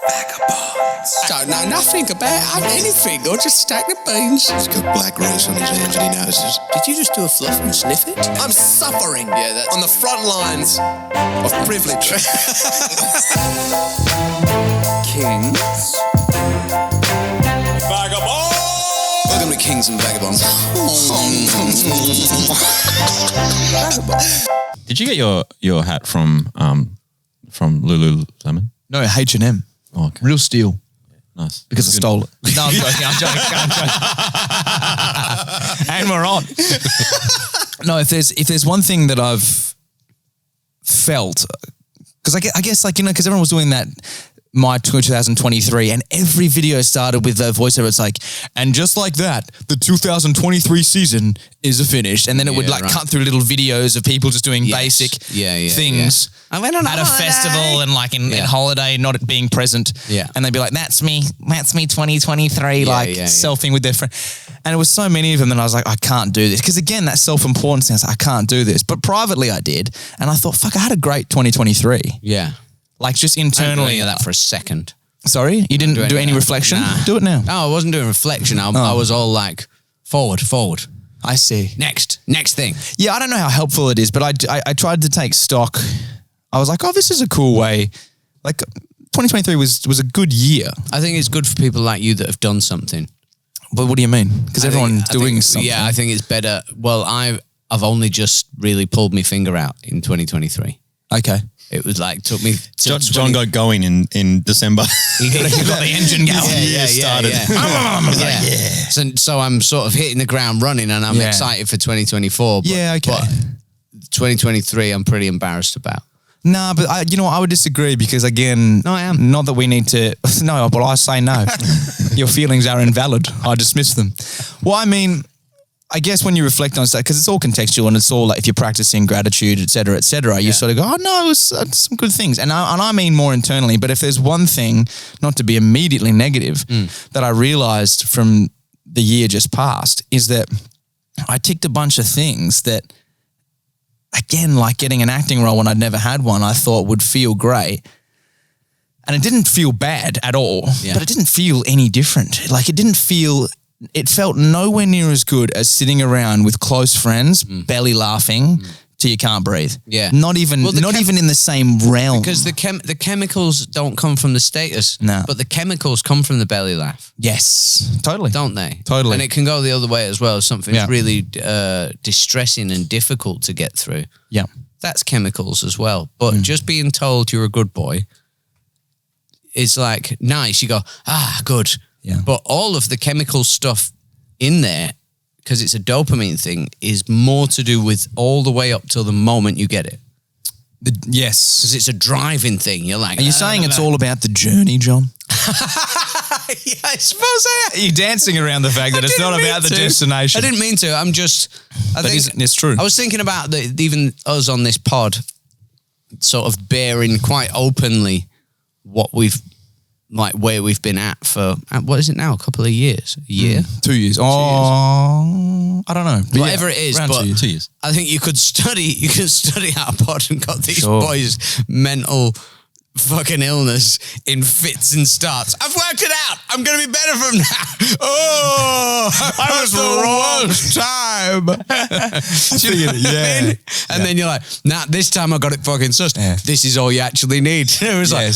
Vagabonds. Don't know nothing about anything. Or just stack the beans. He's got black rice on his hands and he notices. Did you just do a fluff and sniff it? I'm suffering. Yeah, that's on the front lines of privilege. Kings. Vagabonds! Welcome to Kings and Vagabonds. Did you get your hat from Lululemon? No, H&M. Oh, okay. Real steel. Nice. Because I stole it. No, I'm joking. And we're on. No, if there's one thing that I've felt, because I guess like, you know, because everyone was doing that my 2023 and every video started with the voiceover. It's like, and just like that, the 2023 season is finished. And then it would cut through little videos of people just doing basic things. I went on at a festival and like in holiday, not being present. Yeah. And they'd be like, that's me 2023, selfing with their friend. And it was so many of them that I was like, I can't do this. Because again, that self-importance, I was like, I can't do this. But privately I did. And I thought, fuck, I had a great 2023. Yeah. Like just internally. I didn't do that for a second. Sorry? You didn't do any reflection? Nah. Do it now. No, I wasn't doing reflection. I was all like, forward. I see. Next thing. Yeah, I don't know how helpful it is, but I tried to take stock. I was like, oh, this is a cool way. Like 2023 was a good year. I think it's good for people like you that have done something. But what do you mean? Because everyone's doing something. Yeah, I think it's better. Well, I've only just really pulled my finger out in 2023. Okay. It was like, took me... John got going in December. You got the engine going. Started. So I'm sort of hitting the ground running and I'm excited for 2024. But, okay. But 2023 I'm pretty embarrassed about. Nah, but I would disagree because again... No, I am. Not that we need to... No, but I say no. Your feelings are invalid. I dismiss them. Well, I mean... I guess when you reflect on stuff, because it's all contextual and it's all like if you're practicing gratitude, et cetera, you sort of go, oh no, it was some good things. And I mean more internally, but if there's one thing, not to be immediately negative, that I realized from the year just past is that I ticked a bunch of things that, again, like getting an acting role when I'd never had one, I thought would feel great. And it didn't feel bad at all, but it didn't feel any different. Like it felt nowhere near as good as sitting around with close friends, belly laughing till you can't breathe. Yeah. Not even in the same realm. Because the chemicals don't come from the status, but the chemicals come from the belly laugh. Yes, totally. Don't they? Totally. And it can go the other way as well. Something's really distressing and difficult to get through. Yeah. That's chemicals as well. But just being told you're a good boy is like nice. You go, good. Yeah. But all of the chemical stuff in there, because it's a dopamine thing, is more to do with all the way up till the moment you get it. Yes. Because it's a driving thing. You're like... Are you saying it's all about the journey, John? Yeah, I suppose I am. You're dancing around the fact that it's not about the destination. I didn't mean to. I'm just... It's true. I was thinking about even us on this pod sort of bearing quite openly what we've... like where we've been at for, what is it now? A couple of years? A year? 2 years. Oh, I don't know. But whatever it is, around but 2 years. I think you could study our pod and got these boys' mental fucking illness in fits and starts. I've worked it out. I'm going to be better from now. Oh, I was the worst time. And then you're like, this time I got it fucking sussed. Yeah. This is all you actually need. It was like,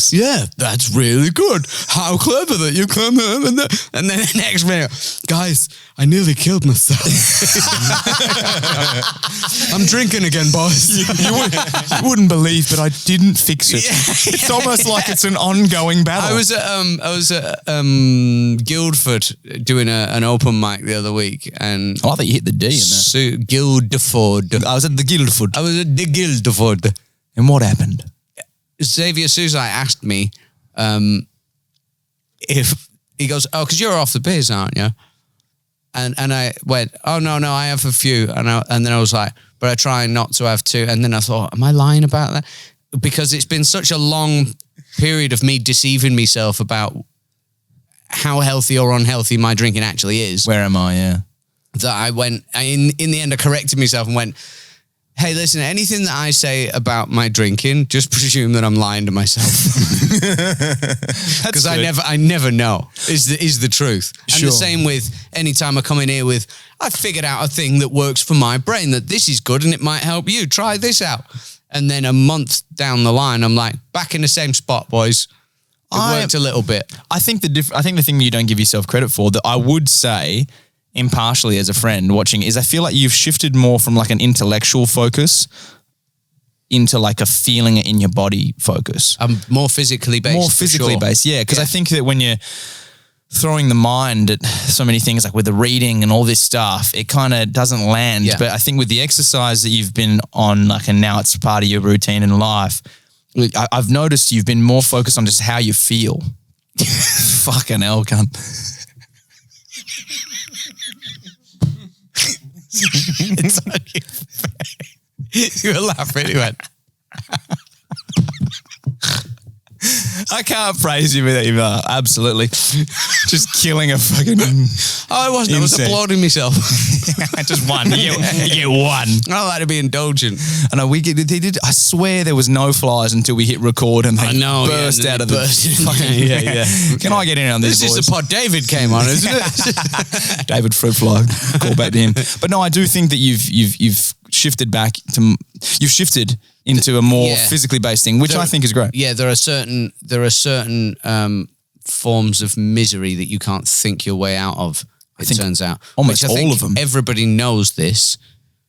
that's really good. How clever that you come home. And then the next minute, guys, I nearly killed myself. I'm drinking again, boys. You wouldn't believe, but I didn't fix it. It's almost like it's an ongoing battle. I was at Guildford doing an open mic the other week, and I thought you hit the D in there. Guildford. I was at the Guildford. I was at the Guildford. And what happened? Xavier Souzai asked me if he goes, because you're off the beers, aren't you? And I went, oh no, I have a few, and then I was like, but I try not to have two, and then I thought, am I lying about that? Because it's been such a long period of me deceiving myself about how healthy or unhealthy my drinking actually is. Where am I? Yeah. That I went, in the end I corrected myself and went, Hey, listen, anything that I say about my drinking, just presume that I'm lying to myself. Because I never know is the truth. And Sure. the same with any time I come in here with, I figured out a thing that works for my brain, that this is good and it might help you. Try this out. And then a month down the line, I'm like, back in the same spot, boys. It worked a little bit. I think the thing you don't give yourself credit for that I would say impartially as a friend watching is I feel like you've shifted more from like an intellectual focus into like a feeling it in your body focus. I'm more physically based. More physically based, yeah. Because I think that when you're throwing the mind at so many things like with the reading and all this stuff, it kind of doesn't land. Yeah. But I think with the exercise that you've been on, like, and now it's part of your routine in life, I've noticed you've been more focused on just how you feel. Fucking hell, cunt. It's on your face. You were laughing. He went. I can't praise you without you. Absolutely. Just killing a fucking... Oh, I wasn't. I was insect. applauding myself. Just one. You get one. I like to be indulgent. I know they did. I swear there was no flies until we hit record and they burst out of the fucking... Yeah. Can I get in on this, This is boys? the pod David came on, isn't it? David Fruit Fly. Call back to him. But no, I do think that you've shifted back to... You've shifted into a more physically based thing, which I think is great. Yeah, there are certain forms of misery that you can't think your way out of. It turns out almost Which I all think of them. Everybody knows this,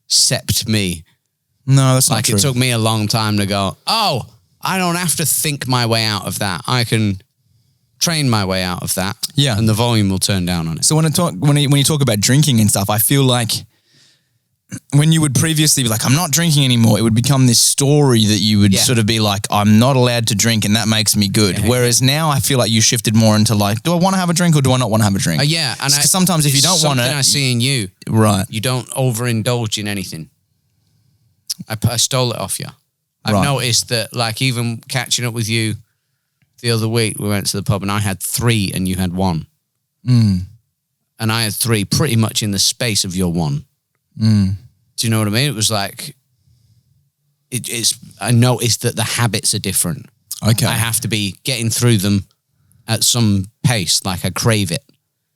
except me. No, that's not Like true. it took me a long time to go, oh, I don't have to think my way out of that. I can train my way out of that. Yeah. And the volume will turn down on it. So when you talk about drinking and stuff, I feel like when you would previously be like, I'm not drinking anymore, it would become this story that you would sort of be like, I'm not allowed to drink and that makes me good. Yeah. Whereas now I feel like you shifted more into like, do I want to have a drink or do I not want to have a drink? Yeah. And sometimes if you don't want something it, I see in you, right. you don't overindulge in anything. I stole it off you. I've Right. noticed that, like, even catching up with you the other week, we went to the pub and I had 3 and you had 1. And I had 3 pretty much in the space of your 1. Do you know what I mean? It was like, I noticed that the habits are different. Okay. I have to be getting through them at some pace, like I crave it.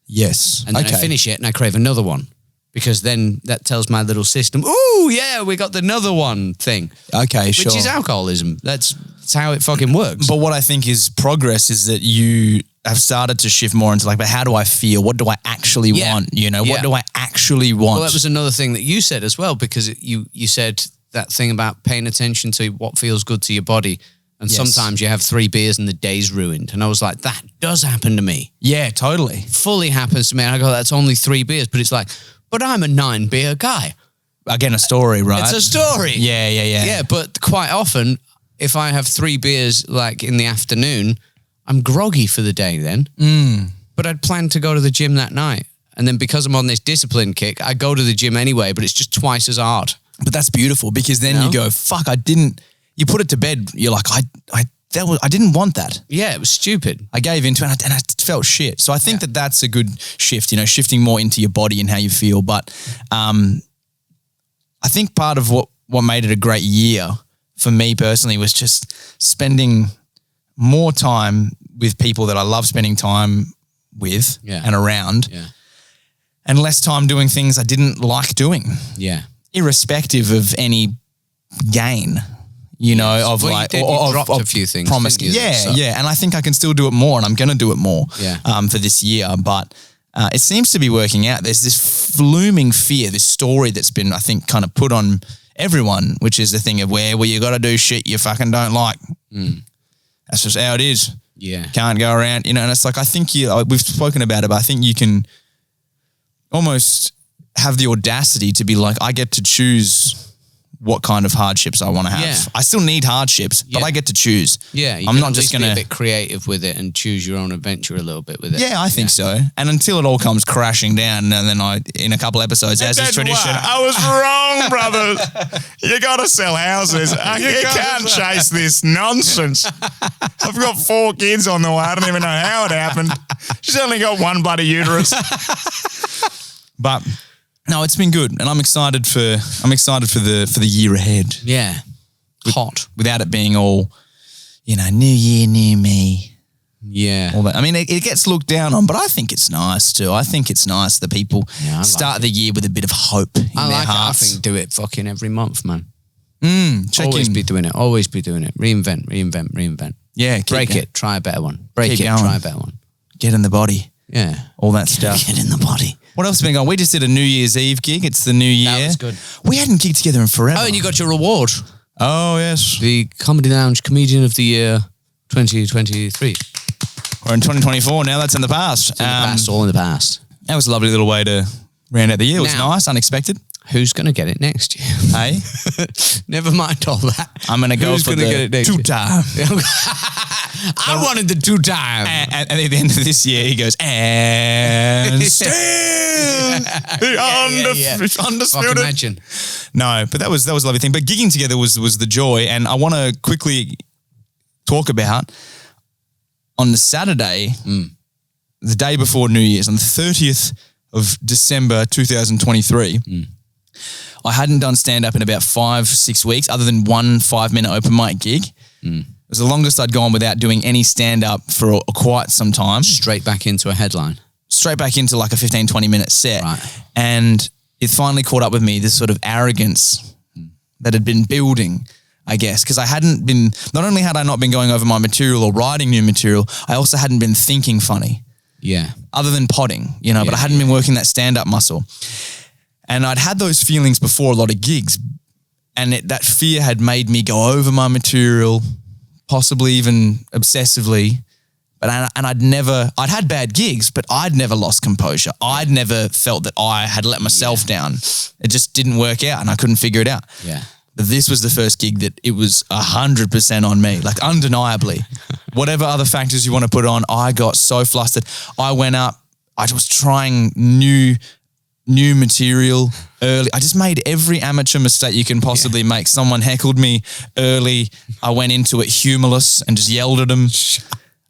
Yes. And then I finish it and I crave another one. Because then that tells my little system, ooh, yeah, we got the another one thing. Okay, sure. Which is alcoholism. That's how it fucking works. But what I think is progress is that you have started to shift more into like, but how do I feel? What do I actually want? You know, what do I actually want? Well, that was another thing that you said as well, because you said that thing about paying attention to what feels good to your body. And sometimes you have 3 beers and the day's ruined. And I was like, that does happen to me. Yeah, totally. Fully happens to me. And I go, that's only 3 beers. But it's like, but I'm a 9 beer guy. Again, a story, right? It's a story. Yeah. Yeah, but quite often, if I have 3 beers like in the afternoon, I'm groggy for the day then. But I'd planned to go to the gym that night. And then because I'm on this discipline kick, I go to the gym anyway, but it's just twice as hard. But that's beautiful because then you go, fuck, you put it to bed. You're like, I didn't want that. Yeah, it was stupid. I gave into it and I felt shit. So I think that that's a good shift, you know, shifting more into your body and how you feel. But I think part of what made it a great year for me personally was just spending more time with people that I love spending time with and around and less time doing things I didn't like doing. Yeah. Irrespective of any gain. You know, of well, like, you dropped a few things. Promise. Didn't you, Yeah. And I think I can still do it more and I'm going to do it more for this year. But it seems to be working out. There's this looming fear, this story that's been, I think, kind of put on everyone, which is the thing of where you got to do shit you fucking don't like. That's just how it is. Yeah. Can't go around, you know, and it's like, I think we've spoken about it, but I think you can almost have the audacity to be like, I get to choose what kind of hardships I want to have. Yeah. I still need hardships, but I get to choose. Yeah, I'm not just going be a to bit creative with it and choose your own adventure a little bit with it. Yeah, I think so. And until it all comes crashing down, and then in a couple episodes, as is tradition. I was wrong, brother. You got to sell houses. You can't chase this nonsense. I've got 4 kids on the way. I don't even know how it happened. She's only got 1 bloody uterus. But No, it's been good, and I'm excited for the year ahead. Yeah. Hot. Without it being all, new year, new me. Yeah. All that. I mean, it gets looked down on, but I think it's nice too. I think it's nice that people start the year with a bit of hope in their hearts. I think do it fucking every month, man. Check Always in. be doing it. Always be doing it. Reinvent. Yeah, Break keep it. Try a better one. Break Keep it. going. Try a better one. Get in the body. Yeah. All that stuff. Get in the body. What else has been going on? We just did a New Year's Eve gig. It's the new year. That was good. We hadn't gigged together in forever. Oh, and you got your reward. Oh, yes. The Comedy Lounge Comedian of the Year 2023. We're in 2024 now. That's in the past. In the past, all in the past. That was a lovely little way to round out the year. It was Now- nice, unexpected. Who's going to get it next year? Hey, Never mind all that. I'm going to go Who's for gonna the get it next year? two-time. I wanted the 2-time. And at the end of this year, he goes, and still Fuck, undisputed. imagine. No, but that was a lovely thing. But gigging together was the joy. And I want to quickly talk about on the Saturday, the day before New Year's, on the 30th of December 2023, I hadn't done stand-up in about 5-6 weeks other than one 5-minute open mic gig. It was the longest I'd gone without doing any stand-up for quite some time. Straight back into a headline. Straight back into like a 15-20 minute set. Right. And it finally caught up with me, this sort of arrogance that had been building, I guess, because I hadn't been, not only had I not been going over my material or writing new material, I also hadn't been thinking funny. Yeah. Other than potting, but I hadn't been working that stand-up muscle. And I'd had those feelings before a lot of gigs, and that fear had made me go over my material, possibly even obsessively. I'd had bad gigs, but I'd never lost composure. I'd never felt that I had let myself down. It just didn't work out and I couldn't figure it out. Yeah. But this was the first gig that it was 100% on me, like undeniably. Whatever other factors you want to put on, I got so flustered. I went up, I was trying new material early. I just made every amateur mistake you can possibly make. Someone heckled me early. I went into it humorless and just yelled at them.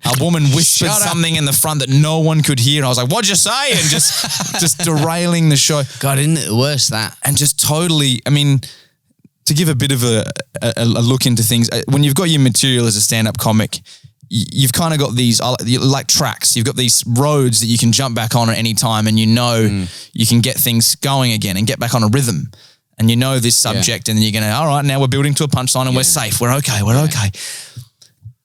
A woman whispered something in the front that no one could hear. And I was like, what'd you say? And just derailing the show. God, isn't it worse that? And just totally, I mean, to give a bit of a look into things, when you've got your material as a stand-up comic, you've kind of got these, like tracks, you've got these roads that you can jump back on at any time and you can get things going again and get back on a rhythm. And you know this subject and then you're going to, all right, now we're building to a punchline and we're safe. We're okay.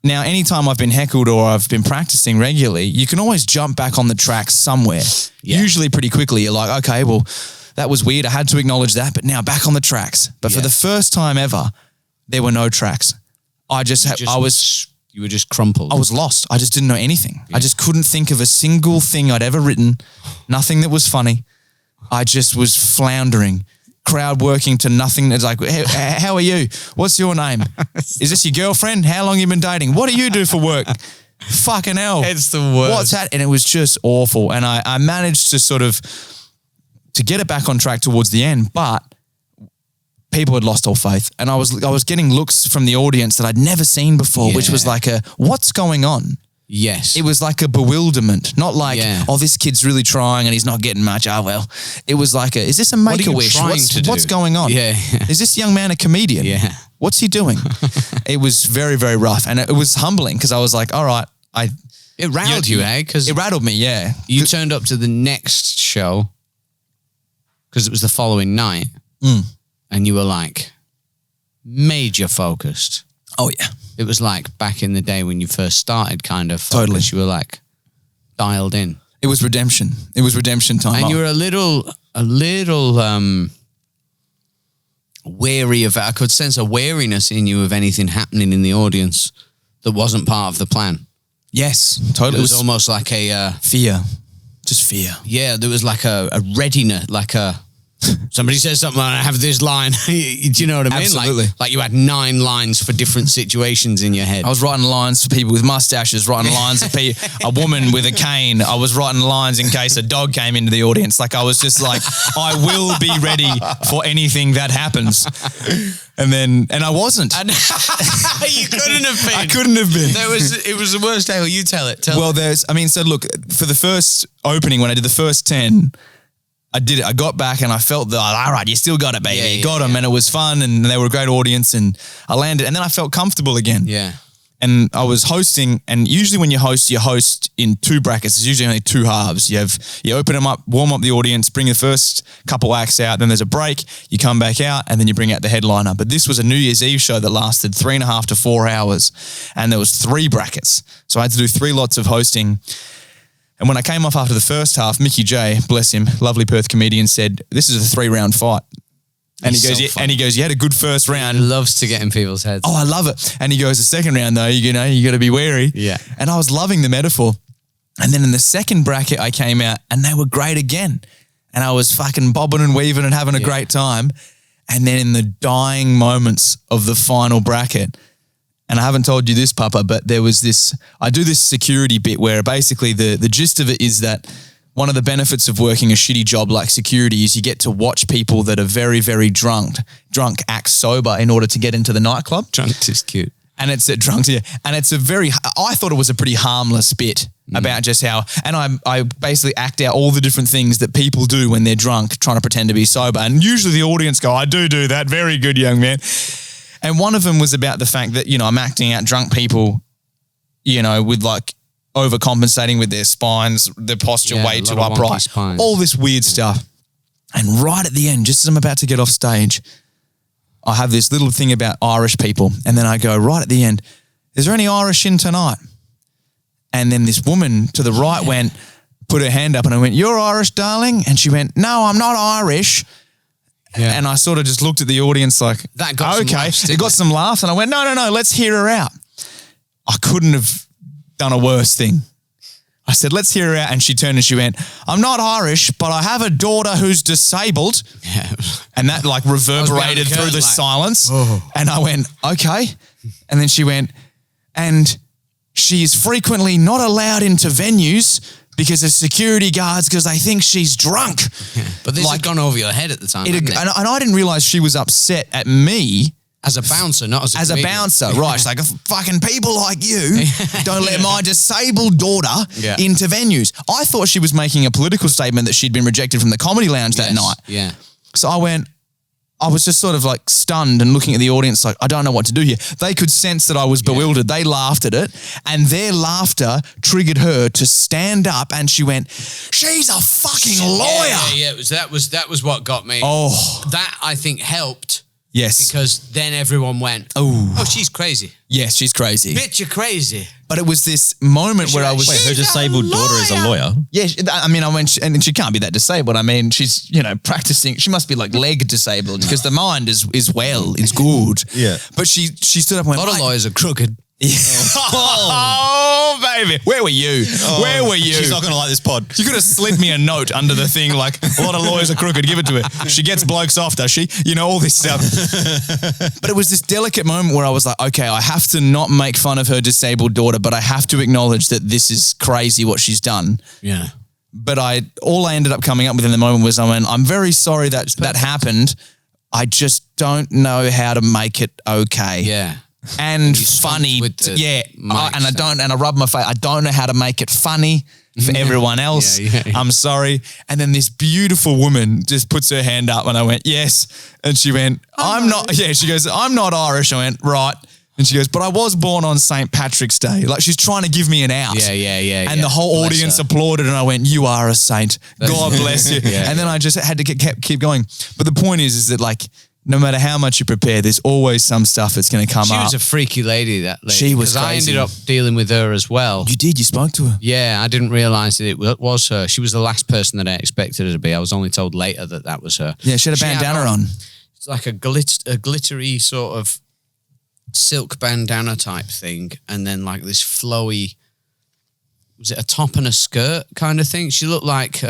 Now, anytime I've been heckled or I've been practicing regularly, you can always jump back on the track somewhere. Yeah. Usually pretty quickly. You're like, okay, well, that was weird. I had to acknowledge that, but now back on the tracks. But for the first time ever, there were no tracks. You were just crumpled. I was lost. I just didn't know anything. I just couldn't think of a single thing I'd ever written. Nothing that was funny. I just was floundering. Crowd working to nothing. It's like, hey, how are you? What's your name? Is this your girlfriend? How long you been dating? What do you do for work? Fucking hell. It's the worst. What's that? And it was just awful. And I managed to sort of to get it back on track towards the end, but people had lost all faith. And I was getting looks from the audience that I'd never seen before, which was like what's going on? Yes. It was like a bewilderment, not like, oh, this kid's really trying and he's not getting much. Oh, well. It was like, is this a make-a-wish? What's going on? Yeah. Is this young man a comedian? Yeah. What's he doing? It was very, very rough. And it was humbling because I was like, all right. It rattled you, eh? Because it rattled me, yeah. You turned up to the next show because it was the following night and you were like major focused. Oh, yeah. It was like back in the day when you first started, kind of. Totally. You were like dialed in. It was redemption. It was redemption time. And you were a little wary of it. I could sense a wariness in you of anything happening in the audience that wasn't part of the plan. Yes, totally. It was almost like a fear. Just fear. Yeah, there was like a readiness, like somebody says something and I have this line. Do you know what I mean? Absolutely. Like you had 9 lines for different situations in your head. I was writing lines for people with mustaches, writing lines for a woman with a cane. I was writing lines in case a dog came into the audience. Like I was just like, I will be ready for anything that happens. And I wasn't. You couldn't have been. I couldn't have been. It was the worst day. You tell it. So look, for the first opening, when I did the first 10, I did it. I got back and I felt that, all right, you still got it, baby. Yeah, You got them, and it was fun, and they were a great audience, and I landed, and then I felt comfortable again. Yeah. And I was hosting, and usually when you host in 2 brackets. There's usually only 2 halves. You open them up, warm up the audience, bring the first couple acts out, then there's a break, you come back out, and then you bring out the headliner. But this was a New Year's Eve show that lasted 3.5 to 4 hours, and there was 3 brackets. So I had to do 3 lots of hosting. And when I came off after the first half, Mickey J, bless him, lovely Perth comedian, said, "This is a 3-round fight." And he goes, "You had a good first round." He loves to get in people's heads. Oh, I love it. And he goes, "The second round though, you got to be wary." Yeah. And I was loving the metaphor. And then in the second bracket, I came out and they were great again. And I was fucking bobbing and weaving and having a great time. And then in the dying moments of the final bracket, and I haven't told you this, Papa, but there was this, I do this security bit where basically the gist of it is that one of the benefits of working a shitty job like security is you get to watch people that are very, very drunk act sober in order to get into the nightclub. Drunk is cute. And it's a drunk, yeah. And it's I thought it was a pretty harmless bit about just how, and I basically act out all the different things that people do when they're drunk, trying to pretend to be sober. And usually the audience go, "I do that. Very good, young man." And one of them was about the fact that, I'm acting out drunk people, with like overcompensating with their spines, their posture way too upright, all this weird stuff. And right at the end, just as I'm about to get off stage, I have this little thing about Irish people. And then I go right at the end, "Is there any Irish in tonight?" And then this woman to the right put her hand up, and I went, "You're Irish, darling?" And she went, "No, I'm not Irish." Yeah. And I sort of just looked at the audience like, that got some laughs, it got some laughs. And I went, no, let's hear her out. I couldn't have done a worse thing. I said, "Let's hear her out." And she turned and she went, "I'm not Irish, but I have a daughter who's disabled." Yeah. And that like reverberated through the silence. Oh. And I went, "Okay." And then she went, "And she is frequently not allowed into venues because of security guards because they think she's drunk." Yeah. But this had gone over your head at the time, and I didn't realise she was upset at me. As a bouncer, not as a comedian. Bouncer, right. She's like, "Fucking people like you don't let my disabled daughter into venues." I thought she was making a political statement that she'd been rejected from the Comedy Lounge that night. Yeah. So I was just sort of like stunned and looking at the audience like, I don't know what to do here. They could sense that I was bewildered. They laughed at it, and their laughter triggered her to stand up, and she went, "She's a fucking lawyer." Yeah. That was what got me. Oh. That, I think, helped. Yes. Because then everyone went, "Oh, she's crazy." Yes, she's crazy. Bitch, you're crazy. But it was this moment where I was... Wait, her disabled daughter is a lawyer? Yeah, I mean, I went, and she can't be that disabled. I mean, she's, practicing. She must be like leg disabled because the mind is well, it's good. Yeah. But she stood up and went... A lot of lawyers are crooked. Yeah. Oh, baby. Where were you? Where were you? She's not going to like this pod. You could have slid me a note under the thing like, "A lot of lawyers are crooked, give it to her. She gets blokes off, does she?" All this stuff. But it was this delicate moment where I was like, okay, I have to not make fun of her disabled daughter, but I have to acknowledge that this is crazy what she's done. Yeah. But all I ended up coming up with in the moment was, I'm very sorry that happened. I just don't know how to make it okay. Yeah. And funny, and I rub my face. I don't know how to make it funny for everyone else. Yeah. I'm sorry. And then this beautiful woman just puts her hand up, and I went, "Yes." And she went, "I'm not." Yeah, she goes, "I'm not Irish." I went, "Right." And she goes, "But I was born on St. Patrick's Day." Like she's trying to give me an out. Yeah. And the whole audience applauded, and I went, "You are a saint. God bless you." And then I just had to keep going. But the point is that like, no matter how much you prepare, there's always some stuff that's going to come up. She was a freaky lady, that lady. She was crazy. I ended up dealing with her as well. You did? You spoke to her? Yeah, I didn't realise that it was her. She was the last person that I expected her to be. I was only told later that was her. Yeah, she had a bandana on. It's like a glittery sort of silk bandana type thing, and then like this flowy, was it a top and a skirt kind of thing? She looked like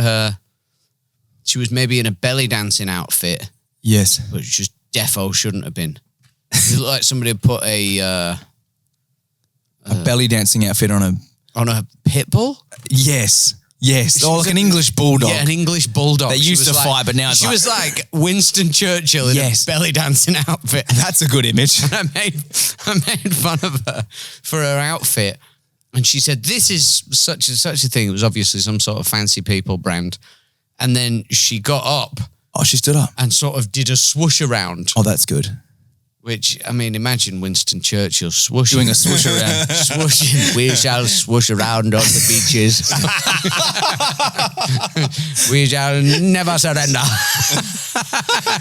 she was maybe in a belly dancing outfit. Yes. But just defo shouldn't have been. It looked like somebody had put a belly dancing outfit on a pit bull? Yes. Like an English bulldog. Yeah, an English bulldog. They used to fight, but now it's she was like Winston Churchill in a belly dancing outfit. That's a good image. And I made fun of her for her outfit. And she said, "This is such and such a thing." It was obviously some sort of fancy people brand. And then she got up Oh, she stood up. and sort of did a swoosh around, Oh, that's good. which, I mean, imagine Winston Churchill swooshing. Doing a swoosh around. Swooshing. We shall swoosh around on the beaches. We shall never surrender.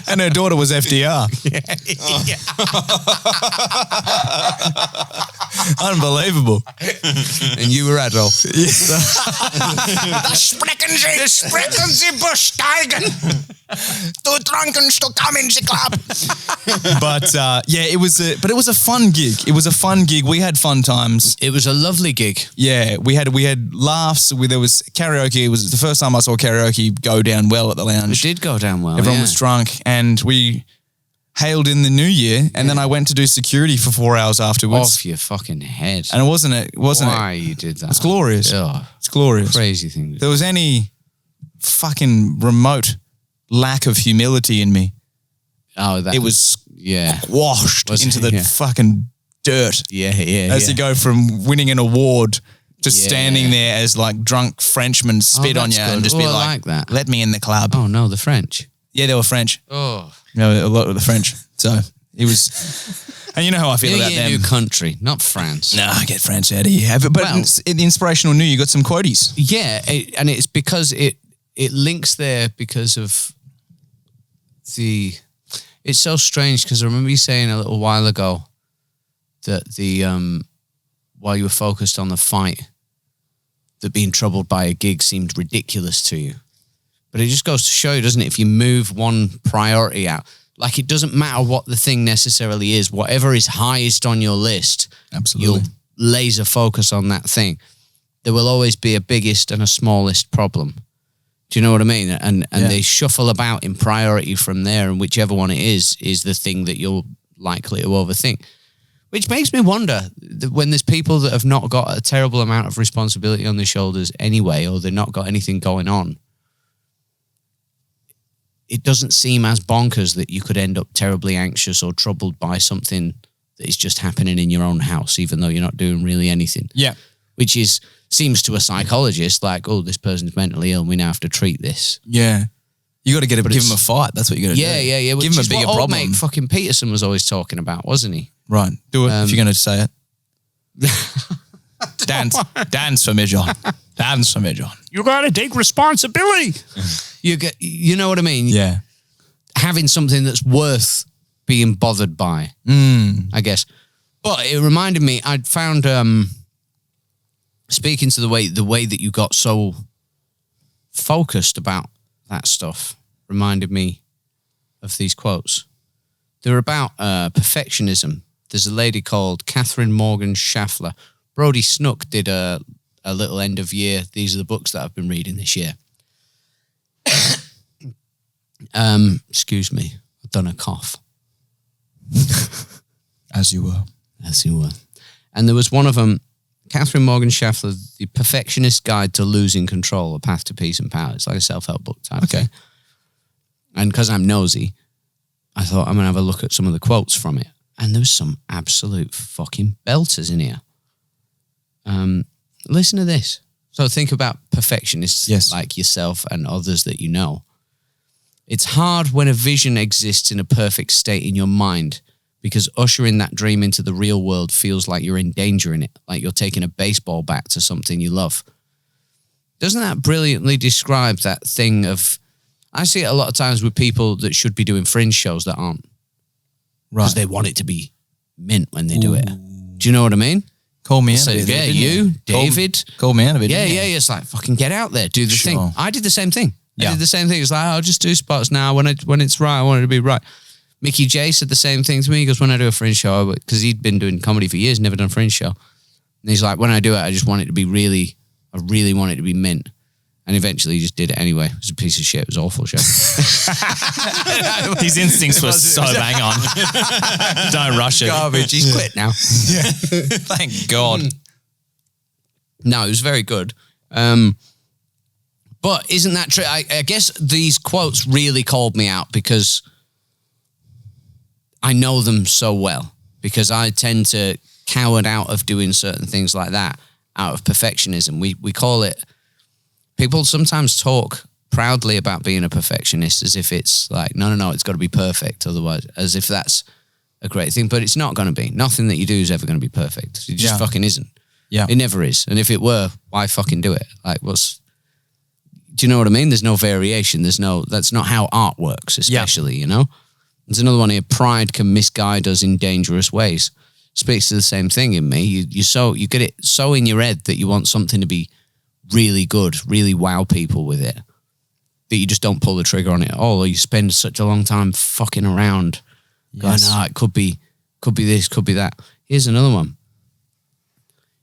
And her daughter was FDR. Unbelievable. And you were Adolf. The sprechen Sie besteigen. Du Drunkenst du come in the club. But it was a fun gig. It was a fun gig. We had fun times. It was a lovely gig. Yeah, we had laughs. There was karaoke. It was the first time I saw karaoke go down well at the It lounge. did go down well. Everyone yeah. was drunk, and we hailed in the new year. And then I went to do security for 4 hours afterwards. Off your fucking head. And it wasn't Why you did that? It's glorious. Oh, It's glorious. crazy thing. There was any fucking remote lack of humility in me. Oh, that It was yeah. washed Was it? into the Yeah. fucking dirt. Yeah, yeah. As yeah. you go from winning an award to Yeah. standing there as like drunk Frenchmen spit on that's you good. and just Oh, be I like, like that. let me in the club. Oh no, the French. Yeah, they were French. Oh, You know, a lot of the French. So it was, and you know how I feel about them. new country, not France. No, get French out of here. But Well- in the inspirational new, you got some quoties. Yeah, and it's because it links there because of the. It's so strange because I remember you saying a little while ago that while you were focused on the fight, that being troubled by a gig seemed ridiculous to you. But it just goes to show you, doesn't it? If you move one priority out, like it doesn't matter what the thing necessarily is, whatever is highest on your list, Absolutely. you'll laser focus on that thing. There will always be a biggest and a smallest problem. Do you know what I mean? And they shuffle about in priority from there, and whichever one it is the thing that you're likely to overthink. Which makes me wonder, when there's people that have not got a terrible amount of responsibility on their shoulders anyway, or they've not got anything going on, it doesn't seem as bonkers that you could end up terribly anxious or troubled by something that is just happening in your own house, even though you're not doing really anything. Yeah. Which seems to a psychologist like, oh, this person's mentally ill, and we now have to treat this. Yeah. You got to give it's- him a fight. That's what you got to do. Yeah. Give Which him a is bigger what old problem. mate fucking Peterson was always talking about, wasn't he? Right. Do it if you're going to say it. Dance for me, John. Dance for me, John. You gotta take responsibility. You know what I mean? Yeah. Having something that's worth being bothered by, I guess. But it reminded me, I'd found, speaking to the way that you got so focused about that stuff, reminded me of these quotes. They're about perfectionism. There's a lady called Catherine Morgan Schaffler. Brodie Snook did a little end of year. These are the books that I've been reading this year. Excuse me. I've done a cough. As you were. As you were. And there was one of them, Catherine Morgan Schaffler, The Perfectionist Guide to Losing Control, A Path to Peace and Power. It's like a self-help book type thing. And because I'm nosy, I thought I'm going to have a look at some of the quotes from it. And there was some absolute fucking belters in here. Listen to this. So think about perfectionists like yourself and others that you know. It's hard when a vision exists in a perfect state in your mind, because ushering that dream into the real world feels like you're endangering it, like you're taking a baseball bat to something you love. Doesn't that brilliantly describe that thing of, I see it a lot of times with people that should be doing fringe shows that aren't. Right. Because they want it to be mint when they do it. Do you know what I mean? Call me out So, of it. yeah, didn't you, David. Call me out of it. Yeah, didn't yeah, you? it's like, fucking get out there, do the thing. I did the same thing. I Yeah. did the same thing. It's like, I'll just do spots now. When it's right, I want it to be right. Mickey J said the same thing to me. He goes, when I do a fringe show, because he'd been doing comedy for years, never done a fringe show. And he's like, when I do it, I just want it to be really want it to be mint. And eventually he just did it anyway. It was a piece of shit. It was an awful show. His instincts were so bang on. Don't rush it. Garbage. He's quit now. Thank God. No, it was very good. But isn't that true? I guess these quotes really called me out because I know them so well, because I tend to coward out of doing certain things like that out of perfectionism. We call it, people sometimes talk proudly about being a perfectionist as if it's like, no, it's got to be perfect. Otherwise, as if that's a great thing, but it's not going to be. Nothing that you do is ever going to be perfect. It just fucking isn't. Yeah. It never is. And if it were, why fucking do it? Like, do you know what I mean? There's no variation. That's not how art works, especially, you know? There's another one here. Pride can misguide us in dangerous ways. Speaks to the same thing in me. You get it so in your head that you want something to be really good, really wow people with it, that you just don't pull the trigger on it at all, or you spend such a long time fucking around going, it could be this, could be that. Here's another one.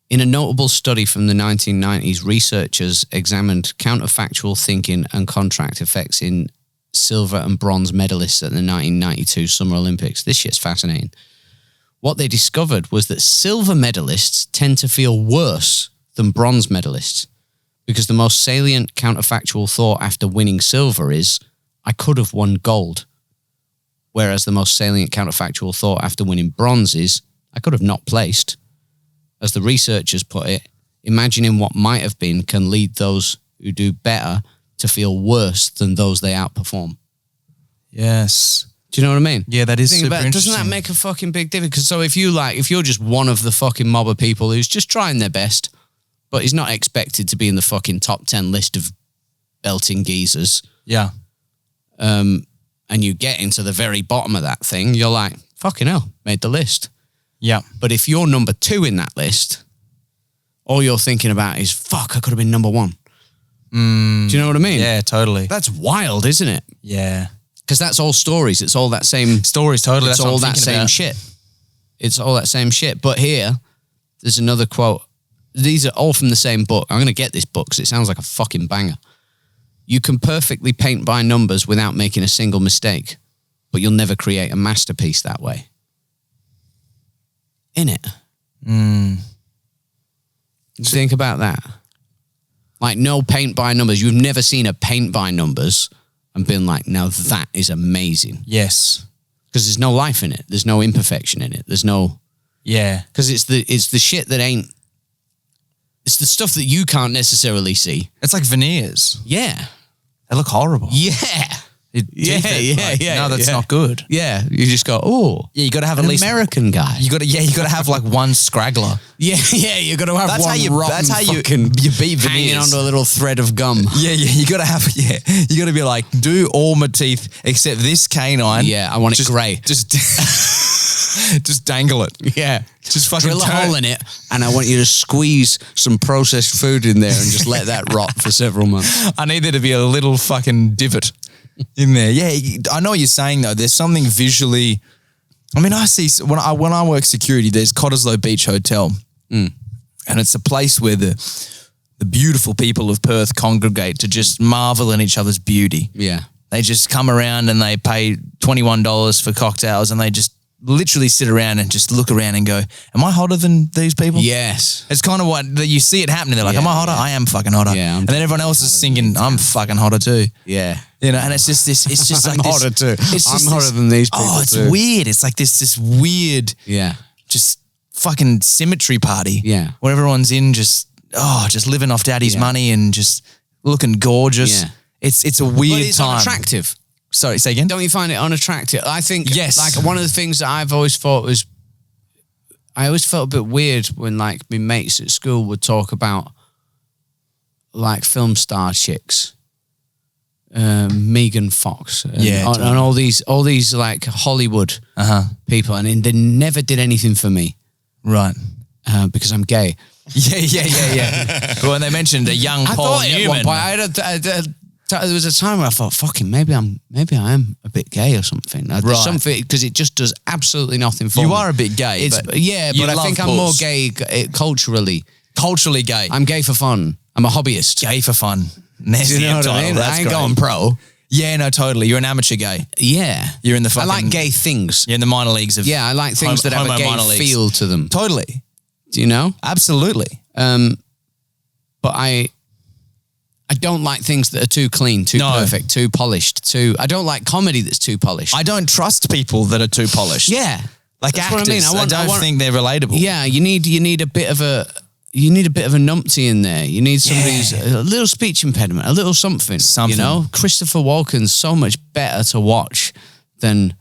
In a notable study from the 1990s, researchers examined counterfactual thinking and contract effects in silver and bronze medalists at the 1992 Summer Olympics. This shit's fascinating. What they discovered was that silver medalists tend to feel worse than bronze medalists because the most salient counterfactual thought after winning silver is, I could have won gold. Whereas the most salient counterfactual thought after winning bronze is, I could have not placed. As the researchers put it, imagining what might have been can lead those who do better to feel worse than those they outperform. Yes. Do you know what I mean? Yeah, that is super Doesn't interesting. that make a fucking big difference? 'Cause so if you're just one of the fucking mob of people who's just trying their best, but he's not expected to be in the fucking top 10 list of belting geezers, Yeah. and you get into the very bottom of that thing, you're like, fucking hell, made the list. Yeah. But if you're number 2 in that list, all you're thinking about is, fuck, I could have been number 1. Do you know what I mean? Yeah, totally. That's wild, isn't it? Yeah. Because that's all stories. It's all that same... Stories, totally. It's That's what all I'm that thinking same about. shit. It's all that same shit. But here, there's another quote. These are all from the same book. I'm going to get this book because it sounds like a fucking banger. You can perfectly paint by numbers without making a single mistake, but you'll never create a masterpiece that way. Innit? Think about that. Like, no paint by numbers. You've never seen a paint by numbers and been like, now that is amazing. Yes. Because there's no life in it. There's no imperfection in it. There's no... Yeah. Because it's the shit that ain't... It's the stuff that you can't necessarily see. It's like veneers. Yeah. They look horrible. Yeah. No, that's not good. Yeah. You just go, oh. Yeah, you got to have an at least American guy. You got to have like one scraggler. Yeah, you got to have That's one how you- rotten that's how you- fucking you beat hanging veneers. onto a little thread of gum. Yeah, you got to have. Yeah, you got to be like, do all my teeth except this canine. Yeah, I want it grey. Just, just dangle it. Yeah. Just fucking drill a turn- hole in it, and I want you to squeeze some processed food in there and just let that rot for several months. I need there to be a little fucking divot in there. Yeah, I know what you're saying though. There's something visually. I mean, I see when I work security. There's Cottesloe Beach Hotel, and it's a place where the beautiful people of Perth congregate to just marvel in each other's beauty. Yeah. They just come around and they pay $21 for cocktails, and they just literally sit around and just look around and go, am I hotter than these people? Yes. It's kind of what you see it happening. They're like, Yeah, am I hotter? yeah. I am fucking hotter. Yeah, and then everyone else is singing, I'm fucking hotter too. Yeah. You know, and it's just this, it's just I'm like this. hotter too. It's I'm just hotter than these people Oh, it's too. weird. It's like this weird, Yeah. just fucking symmetry party. Yeah. Where everyone's in just living off daddy's Yeah. money and just looking gorgeous. Yeah. It's a But weird it's time. unattractive. Sorry, say again? Don't you find it unattractive? I think, Yes. like, one of the things that I've always thought was, I always felt a bit weird when, like, my mates at school would talk about, like, film star chicks, Megan Fox, and, Yeah, and all these like Hollywood people, and they never did anything for me Right. because I'm gay. Yeah. But when they mentioned a young I Paul thought at one Newman. point, there was a time where I thought, fucking, maybe I am a bit gay or something. There's Right. something, because it just does absolutely nothing for me. You are a bit gay. but Yeah, you but I love think I'm more balls. gay culturally. Culturally gay. I'm gay for fun. I'm a hobbyist. gay for fun. Do Nasty you know what I title. mean? That's I ain't great. going pro. Yeah, no, totally. You're an amateur gay. Yeah. You're in the I fucking... like gay things. You're in the minor leagues of... Yeah, I like things that have a homo gay minor leagues. feel to them. Totally. Do you know? Absolutely. But I don't like things that are too clean, too No. perfect, too polished, I don't like comedy that's too polished. I don't trust people that are too polished. Yeah. Like That's actors. what I mean. I don't think they're relatable. Yeah, you need a bit of a you need a bit of a numpty in there. You need somebody who's a little speech impediment, a little something. You know, Christopher Walken's so much better to watch than,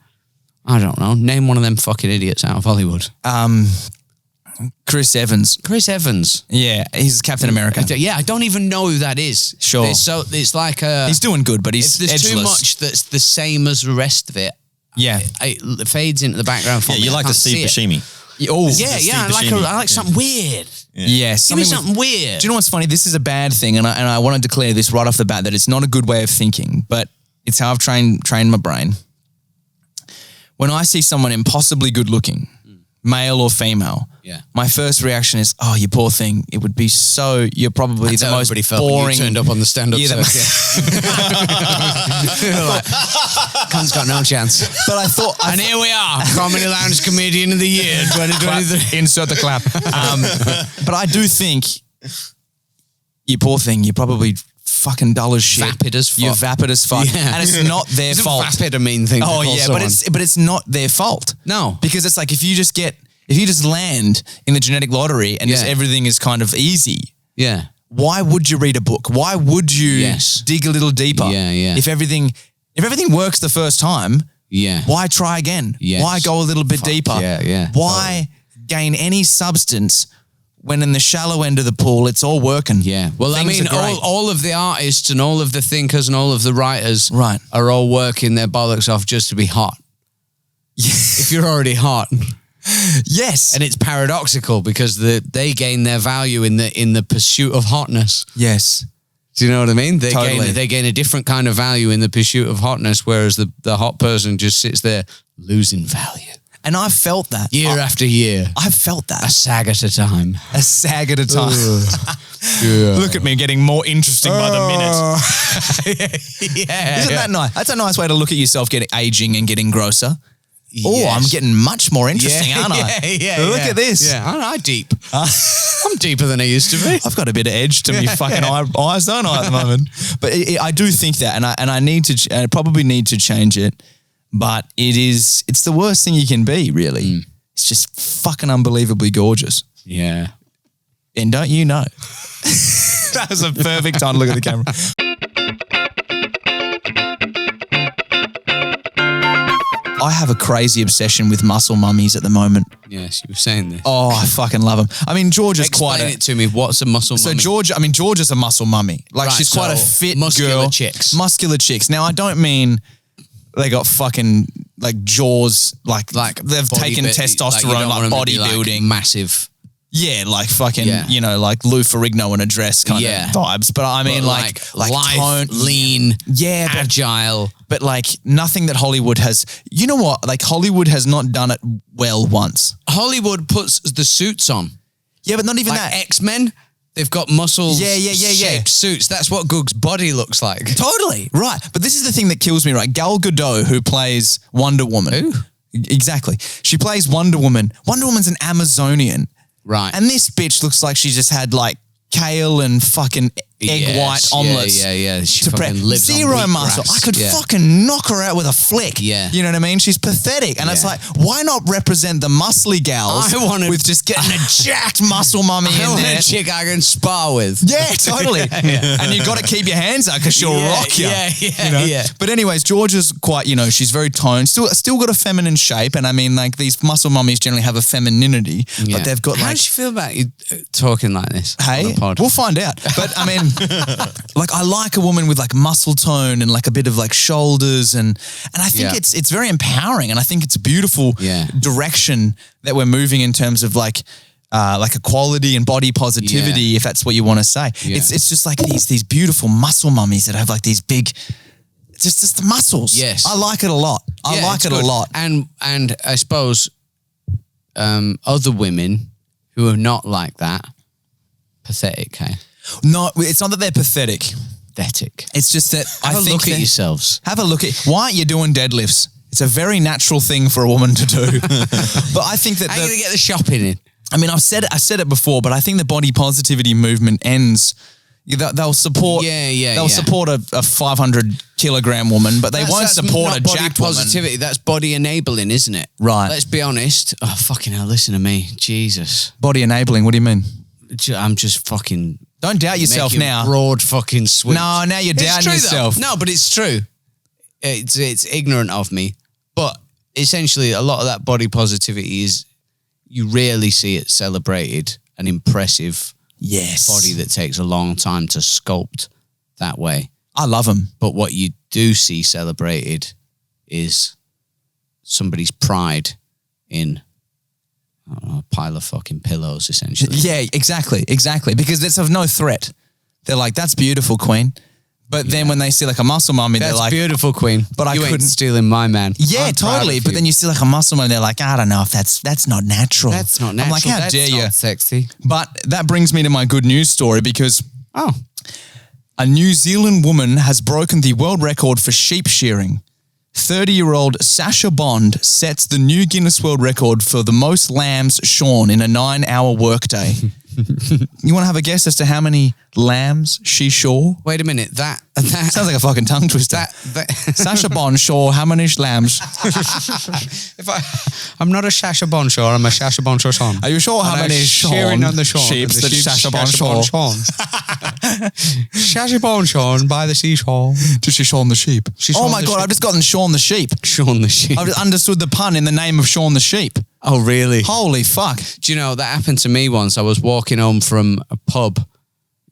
I don't know, name one of them fucking idiots out of Hollywood. Chris Evans. Chris Evans. Yeah, he's Captain America. I don't even know who that is. Sure. It's like a... He's doing good, but he's if there's edgeless. too much that's the same as the rest of it, it fades into the background for me. You like I the can't Steve see it. Buscemi. Oh, I like something weird. Yeah, Give me something weird. Do you know what's funny? This is a bad thing, and I want to declare this right off the bat that it's not a good way of thinking, but it's how I've trained my brain. When I see someone impossibly good looking, male or female, my first reaction is, oh, you poor thing. It would be so, you're probably the most boring. You turned up on the stand-up circuit. Cunt's got no chance. But I thought... And here we are, Comedy Lounge Comedian of the Year, 2023. Insert the clap. But I do think, you poor thing, you're probably fucking dull as shit. Vapid as fuck. You're vapid as fuck. Yeah. And it's not their fault. Isn't vapid a mean thing to call someone? but it's not their fault. No. Because it's like if you just land in the genetic lottery and just everything is kind of easy. Yeah. Why would you read a book? Why would you dig a little deeper? Yeah. If everything works the first time, why try again? Yes. Why go a little bit deeper? Yeah. Why gain any substance when in the shallow end of the pool it's all working? Yeah. Well, Things I mean, are great. all of the artists and all of the thinkers and all of the writers are all working their bollocks off just to be hot. If you're already hot. Yes. And it's paradoxical because they gain their value in the pursuit of hotness. Yes. Do you know what I mean? Totally. They gain a different kind of value in the pursuit of hotness, whereas the hot person just sits there losing value. And I've felt that. Year after year. I've felt that. A sag at a time. A sag at a time. Look at me getting more interesting by the minute. Isn't that nice? That's a nice way to look at yourself aging and getting grosser. Oh, I'm getting much more interesting, aren't I? Look at this. Yeah, I'm deep. I'm deeper than I used to be. I've got a bit of edge to me fucking eyes, don't I, at the moment? But I do think that, and I need to, I probably need to change it. But it's the worst thing you can be, really. It's just fucking unbelievably gorgeous. Yeah. And don't you know? That was a perfect time to look at the camera. I have a crazy obsession with muscle mummies at the moment. Yes, you were saying this. Oh, I fucking love them. I mean, George is Explain quite it to me. What's a muscle mummy? So George is a muscle mummy. Like Right, she's quite a so fit muscular girl. chicks. Muscular chicks. Now, I don't mean they got fucking like jaws, like they've taken testosterone, like bodybuilding. Massive. Yeah, like fucking, you know, like Lou Ferrigno in a dress kind of vibes. But I mean, like lithe, tone, lean, agile. But like nothing that Hollywood has, you know what? Like Hollywood has not done it well once. Hollywood puts the suits on. Yeah, but not even Like that. X-Men, they've got muscles, Yeah. shaped suits. That's what Goog's body looks like. Totally, right. But this is the thing that kills me, right? Gal Gadot, who plays Wonder Woman. Who? Exactly. She plays Wonder Woman. Wonder Woman's an Amazonian. Right. And this bitch looks like she just had like kale and fucking egg white omelets. Yeah. She fucking lives on Zero wheat muscle. grass. I could fucking knock her out with a flick. Yeah. You know what I mean? She's pathetic. And it's like, why not represent the muscly gals with just getting a jacked muscle mummy I in want there? a chick I can spar with. Yeah, totally. And you've got to keep your hands up because she'll rock you. Yeah. But anyways, George is quite, you know, she's very toned, still got a feminine shape. And I mean, like these muscle mummies generally have a femininity, but they've got How like... do you feel about you talking like this? Hey, on the pod? we'll find out. But I mean, like I like a woman with like muscle tone and like a bit of like shoulders and I think it's very empowering and I think it's a beautiful direction that we're moving in terms of like equality and body positivity, if that's what you want to say. Yeah. It's just like these beautiful muscle mummies that have like these big, just the muscles. Yes. I like it a lot. I like it a lot. And I suppose other women who are not like that, pathetic, hey? No, it's not that they're pathetic. Pathetic. It's just that Have a look at yourselves. Have a look at why aren't you doing deadlifts? It's a very natural thing for a woman to do. But I think that How are you going to get the shopping in? I mean, I said it before, but I think the body positivity movement ends. They'll support. They'll support a 500 kilogram woman, but they won't support a jacked woman. Positivity. That's body enabling, isn't it? Right. Let's be honest. Oh fucking hell! Listen to me, Jesus. Body enabling. What do you mean? I'm just fucking. Don't doubt yourself making now. Broad fucking swings. No, now you're It's doubting true, yourself. though. No, but it's true. It's ignorant of me. But essentially, a lot of that body positivity is you rarely see it celebrated. An impressive Yes. body that takes a long time to sculpt that way. I love them. But what you do see celebrated is somebody's pride in a pile of fucking pillows, essentially. Yeah, exactly. Because it's of no threat. They're like, that's beautiful, queen. But then when they see like a muscle mummy, That's they're like, beautiful, queen. But I you ain't couldn't- stealing my man. yeah, I'm proud totally. of But you. then you see like a muscle mummy, they're like, I don't know if that's not natural. That's not natural. I'm like, how That's dare not you? sexy. But that brings me to my good news story because Oh. a New Zealand woman has broken the world record for sheep shearing. 30-year-old Sasha Bond sets the new Guinness World Record for the most lambs shorn in a 9-hour workday. You want to have a guess as to how many lambs she shore? Wait a minute. That Sounds like a fucking tongue twister. that Sasha Bond shore how many lambs? I'm not a Sasha Bonshore, I'm a Sasha Bonshore son. Are you sure how And I'm many shearing on the shore? sheep and the that sheep's Sasha Bond shore? Sasha Bonshore by the seashore. Did she shorn the sheep? She Oh shorn my the God, sheep. I've just gotten Shaun the sheep. Sean the sheep. I've understood the pun in the name of Shaun the sheep. Oh, really? Holy fuck. Do you know, that happened to me once. I was walking home from a pub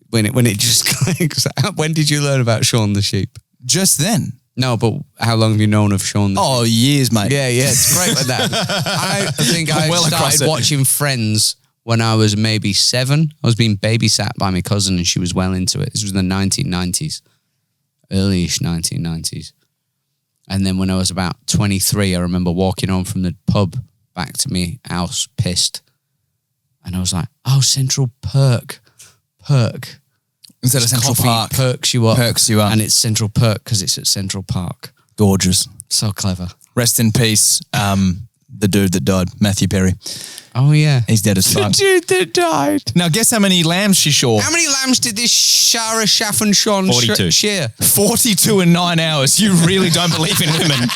when it just clicks. When did you learn about Sean the sheep? Just then. No, but how long have you known of Sean the sheep? Oh, years, mate. Yeah, it's great with that. I think I Well across started it. watching Friends when I was maybe 7. I was being babysat by my cousin and she was well into it. This was in the 1990s, early-ish 1990s. And then when I was about 23, I remember walking home from the pub back to my house, pissed. And I was like, oh, Central Perk. Instead of Central Coffee Park. perks you up. Perks you up. And it's Central Perk because it's at Central Park. Gorgeous. So clever. Rest in peace, the dude that died, Matthew Perry. Oh, yeah. He's dead as fuck. Dude that died. Now, guess how many lambs she shore? How many lambs did this Shara Shaffin Sean 42. shear? 42 in 9 hours. You really don't believe in women.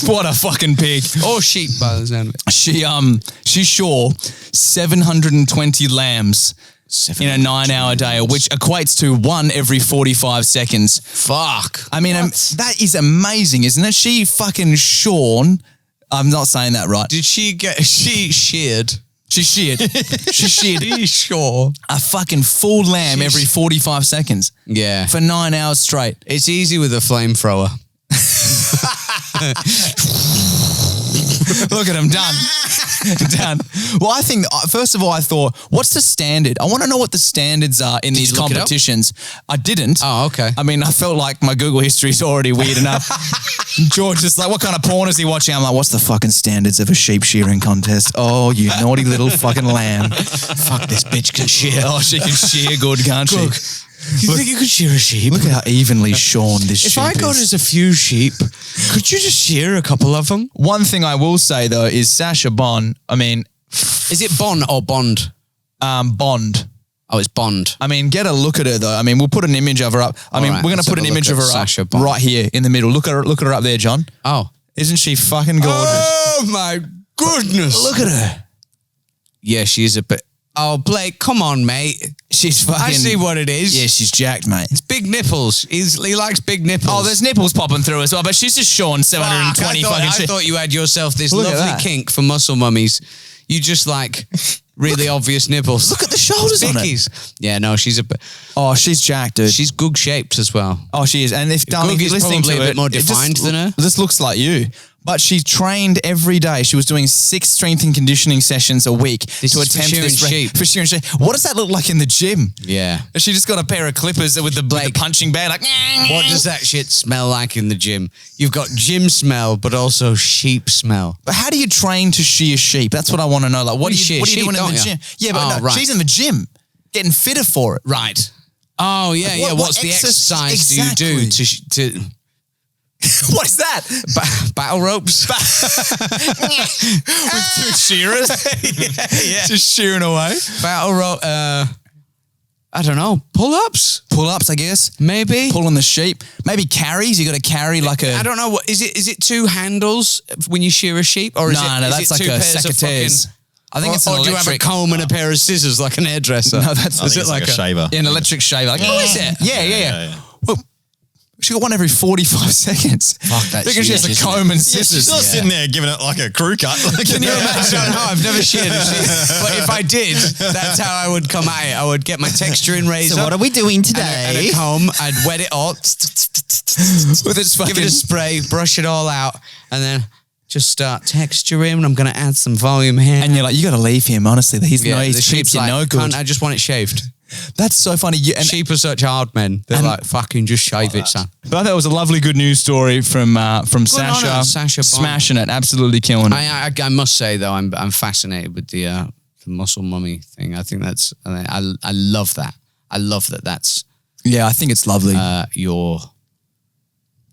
What a fucking pig. Or sheep, by the sound of it. She shore 720 lambs in a 9-hour day, which equates to one every 45 seconds. Fuck. I mean, that is amazing, isn't it? She fucking shorn. I'm not saying that right. Did she sheared? She sheared. She sheared Sure. a fucking full lamb every 45 seconds Yeah. for 9 hours straight. It's easy with a flamethrower. Look at him, done. Done. Well, I think, first of all, I thought, what's the standard? I want to know what the standards are in these you look it up? competitions. I didn't. Oh, okay. I mean, I felt like my Google history is already weird enough. George is like, what kind of porn is he watching? I'm like, what's the fucking standards of a sheep shearing contest? Oh, you naughty little fucking lamb. Fuck, this bitch can shear. Oh, she can shear good, can't she? Look, you think you could shear a sheep? Look at how evenly shorn this If sheep I got is. us a few sheep, could you just shear a couple of them? One thing I will say, though, is Sasha Bond, I mean, Is it Bon or Bond? Bond. Oh, it's Bond. I mean, get a look at her, though. I mean, we'll put an image of her up. I mean, right, we're going let's to put have an a image look of at her Sasha up Bond. right here in the middle. Look at her up there, John. Oh. Isn't she fucking gorgeous? Oh, my goodness. Look at her. Yeah, she's a bit... Oh, Blake, come on, mate. She's fucking... I see what it is. Yeah, she's jacked, mate. It's big nipples. He likes big nipples. Oh, there's nipples popping through as well, but she's just shorn 720 Fuck, fucking I shit. thought you had yourself this Look at lovely that. kink for muscle mummies. You just like really obvious nipples. Look at the shoulders on it. Bickies. Yeah, no, she's a bit... Oh, she's jacked, dude. She's Goog shaped as well. Oh, she is. And if darling, Goog if is you're listening probably to a bit it, more it just defined than her. This looks like you. But she trained every day. She was doing 6 strength and conditioning sessions a week This to is for attempt shearing this sheep. for shearing sheep. What does that look like in the gym? Yeah. She just got a pair of clippers with the punching bag, like. What does that shit smell like in the gym? You've got gym smell, but also sheep smell. But how do you train to shear sheep? That's what I want to know. Like, what You are you shear doing sheep, in the don't you? gym? Yeah, but Oh, no, right. she's in the gym, getting fitter for it. Right. Oh, yeah, What- yeah. what What's the exercise- exercise do you do exactly. to What is that? battle ropes? With 2 shearers, just shearing away. Battle rope. I don't know. Pull-ups? Pull-ups, I guess. Maybe. Pulling the sheep. Maybe carries. You got to carry like a. I don't know what is it. Is it 2 handles when you shear a sheep, or is No, it? no, is that's it like 2 a pairs of secateurs. fucking- I think it's an or do you have a electric. comb and a pair of scissors like an hairdresser? No, that's I think it's like a shaver. an electric shaver. Like, oh, is it? Yeah. yeah. Well, she got one every 45 seconds. Fuck, that's Thinking she has huge, a isn't comb and Yeah, she's scissors. not sitting there giving it like a crew cut. Can you imagine? I don't know. I've never sheared a sheep. But if I did, that's how I would come at it. I would get my texturing razor. So what are we doing and today? a comb. I'd wet it all. With its Give it fucking a spray, brush it all out, and then just start texturing. I'm going to add some volume here. and you're like, you got to leave him. Honestly, he's yeah, he's the cheap. sheep's You're like, no good. "Cunt, I just want it shaved. That's so funny. And Sheep are such hard men. They're and- like, fucking just shave it, son. but I thought it was a lovely good news story from on Sasha. her, Sasha Bond. Smashing it, absolutely killing it. I must say though, I'm fascinated with the muscle mummy thing. I think that's I love that. I love that. That's Yeah, I think it's lovely.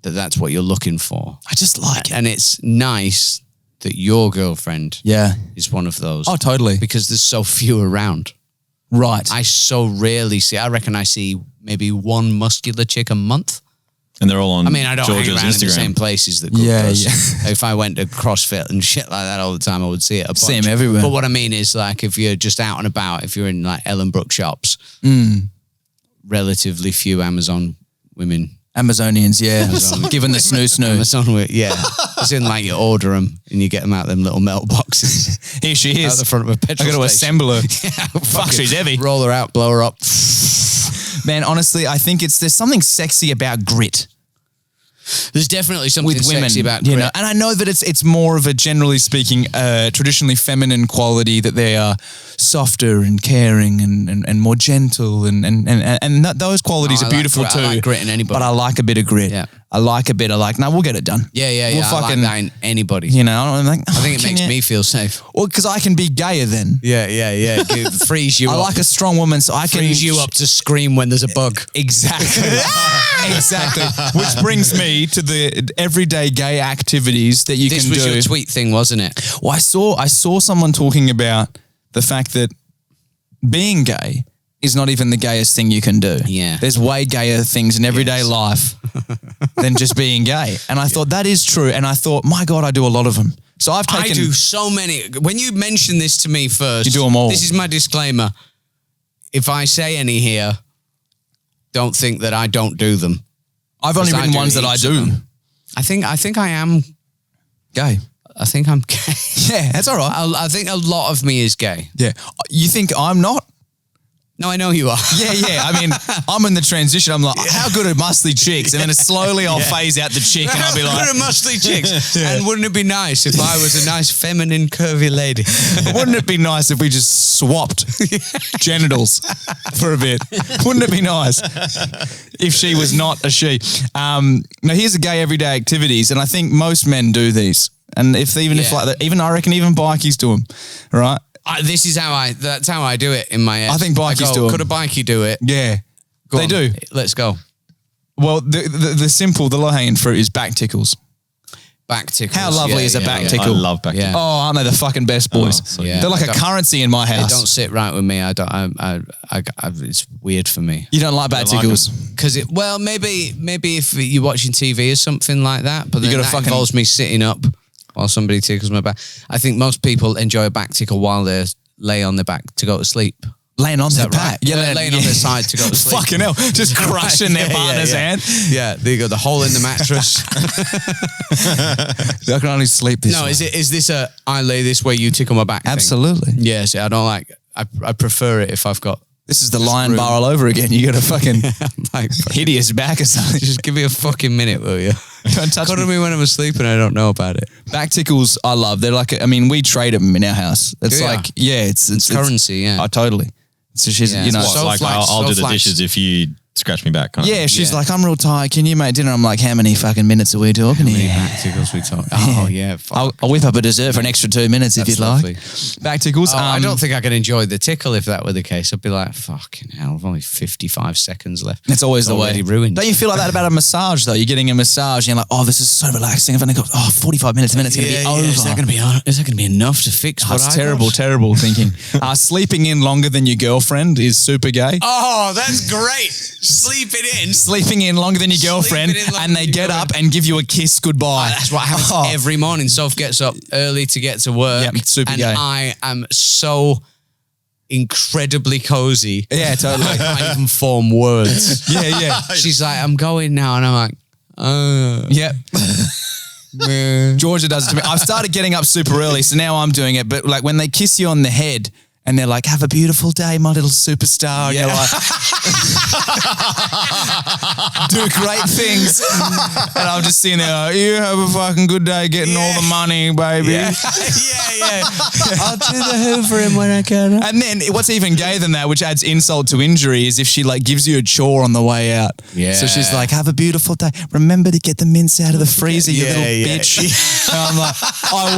that's what you're looking for, I just like it. and it's nice that your girlfriend Yeah. is one of those. Oh, totally. Because there's so few around. Right. I so rarely see. I reckon I see maybe one muscular chick a month. And they're all on I mean, I don't George's hang around in the Instagram. same places that Cook Yeah, does. yeah. If I went to CrossFit and shit like that all the time, I would see it a bunch. See 'em everywhere. But what I mean is, like, if you're just out and about, if you're in like Ellenbrook shops, relatively few Amazon women. Amazonians, yeah. Given the snoo. Amazon, yeah. As in, like, you order them and you get them out of them little metal boxes Here she out is. the front of a I petrol got to station. assemble her. Yeah, Fuck, she's heavy. Roll her out, blow her up. Man, honestly, I think there's something sexy about grit There's definitely something with women. sexy about you grit. know, and I know that it's more of a, generally speaking, traditionally feminine quality, that they are softer and caring and more gentle and those qualities No, are I like beautiful grit. too. I like grit in anybody. But I like a bit of grit. Yeah. I like a bit of like, no, we'll get it done. Yeah. We'll I like that in anybody. You know, I'm like, I think it makes me feel safe. Well, because I can be gayer then. Yeah. It frees you I up. like a strong woman, so I can Frees you up to scream when there's a bug. Exactly. Exactly. Which brings me to the everyday gay activities that you This can was do. your tweet thing, wasn't it? Well, I saw someone talking about the fact that being gay is not even the gayest thing you can do. Yeah. There's way gayer things in everyday life than just being gay. And I thought that is true. And I thought, my God, I do a lot of them. So I've taken... I do so many. When you mentioned this to me first, You do 'em all. This is my disclaimer. If I say any here, don't think that I don't do them. I've only 'Cause I written do ones that I heaps of do. them. I think I am Gay. I think I'm gay. Yeah, that's all right. I think a lot of me is gay. Yeah. You think I'm not? No, I know you are. Yeah. I mean, I'm in the transition. I'm like, how good are muscly chicks? And then slowly I'll phase out the chick and I'll be like, good at muscly chicks. And wouldn't it be nice if I was a nice feminine curvy lady? wouldn't it be nice if we just swapped genitals for a bit? Wouldn't it be nice if she was not a she? Now, here's a gay everyday activities, and I think most men do these. And if like that, even I reckon even bikies do them, right? This is that's how I do it in my head. I think bikies do 'em. Could a bikie do it? Yeah, Go they on, do. Let's go. Well, the low-hanging fruit is back tickles. Back tickles. How lovely is a back I tickle? love back Yeah. tickle. Oh, aren't they the fucking best boys? so yeah. They're like I a don't- currency in my They house. don't sit right with me. I don't. It's weird for me. You don't like back Don't like tickles? Because maybe if you're watching TV or something like that, but then gotta that fucking- involves me sitting up while somebody tickles my back. I think most people enjoy a back tickle while they lay on their back to go to sleep. Laying on their that right? back. Yeah, laying on their side to go to sleep. Fucking hell. Just crushing their partner's hand. Yeah, there you go. The hole in the mattress. I can only sleep this No, way. is this a I lay this way, you tickle my back thing? Absolutely. Yes, I don't like. I prefer it if I've got This is the lion room. bar all over again. You got a fucking like. hideous back or something. Just give me a fucking minute, will you? Don't touch Cuddle me. me when I'm asleep and I don't know about it. Back tickles, I love. They're like, we trade them in our house. It's Do ya? like, yeah, it's Currency, yeah. Oh, totally. So she's, Yeah, you know, it's What, so like flash, I'll so do the flash. dishes if you scratch me back. Kind of yeah, thing. she's Yeah. like, I'm real tired. Can you make dinner? I'm like, how many fucking minutes are we talking here? Back tickles we talk. Oh yeah, fuck. I'll whip up a dessert for an extra 2 minutes if That's you'd lovely. like. Back tickles. I don't think I could enjoy the tickle if that were the case. I'd be like, fucking hell, I've only 55 seconds left. That's always It's the way. already ruined. Don't you feel like that about a massage though? You're getting a massage and you're like, oh, this is so relaxing. And then it goes, 45 minutes, a minute's going to be over. Is that going to be enough to fix what That's I terrible, got? terrible thinking. Sleeping in longer than your girlfriend is super gay. Oh, that's great. sleeping in longer than your girlfriend, Sleeping in longer and they than your get up and give you a kiss goodbye. That's what happens Oh. every morning. Soph gets up early to get to work. Yep, super and gay. I am so incredibly cozy. Yeah, totally. I can't even form words. yeah. She's like, I'm going now. And I'm like, Yep. Georgia does it to me. I've started getting up super early, so now I'm doing it. But like when they kiss you on the head and they're like, "Have a beautiful day, my little superstar," and you're like, do great things. And I'm just sitting there, like, "You have a fucking good day getting all the money, baby." yeah. I'll do the hoovering when I can. And then what's even gayer than that, which adds insult to injury, is if she like gives you a chore on the way out. Yeah. So she's like, "Have a beautiful day. Remember to get the mince out of the freezer, you little bitch." And I'm like, I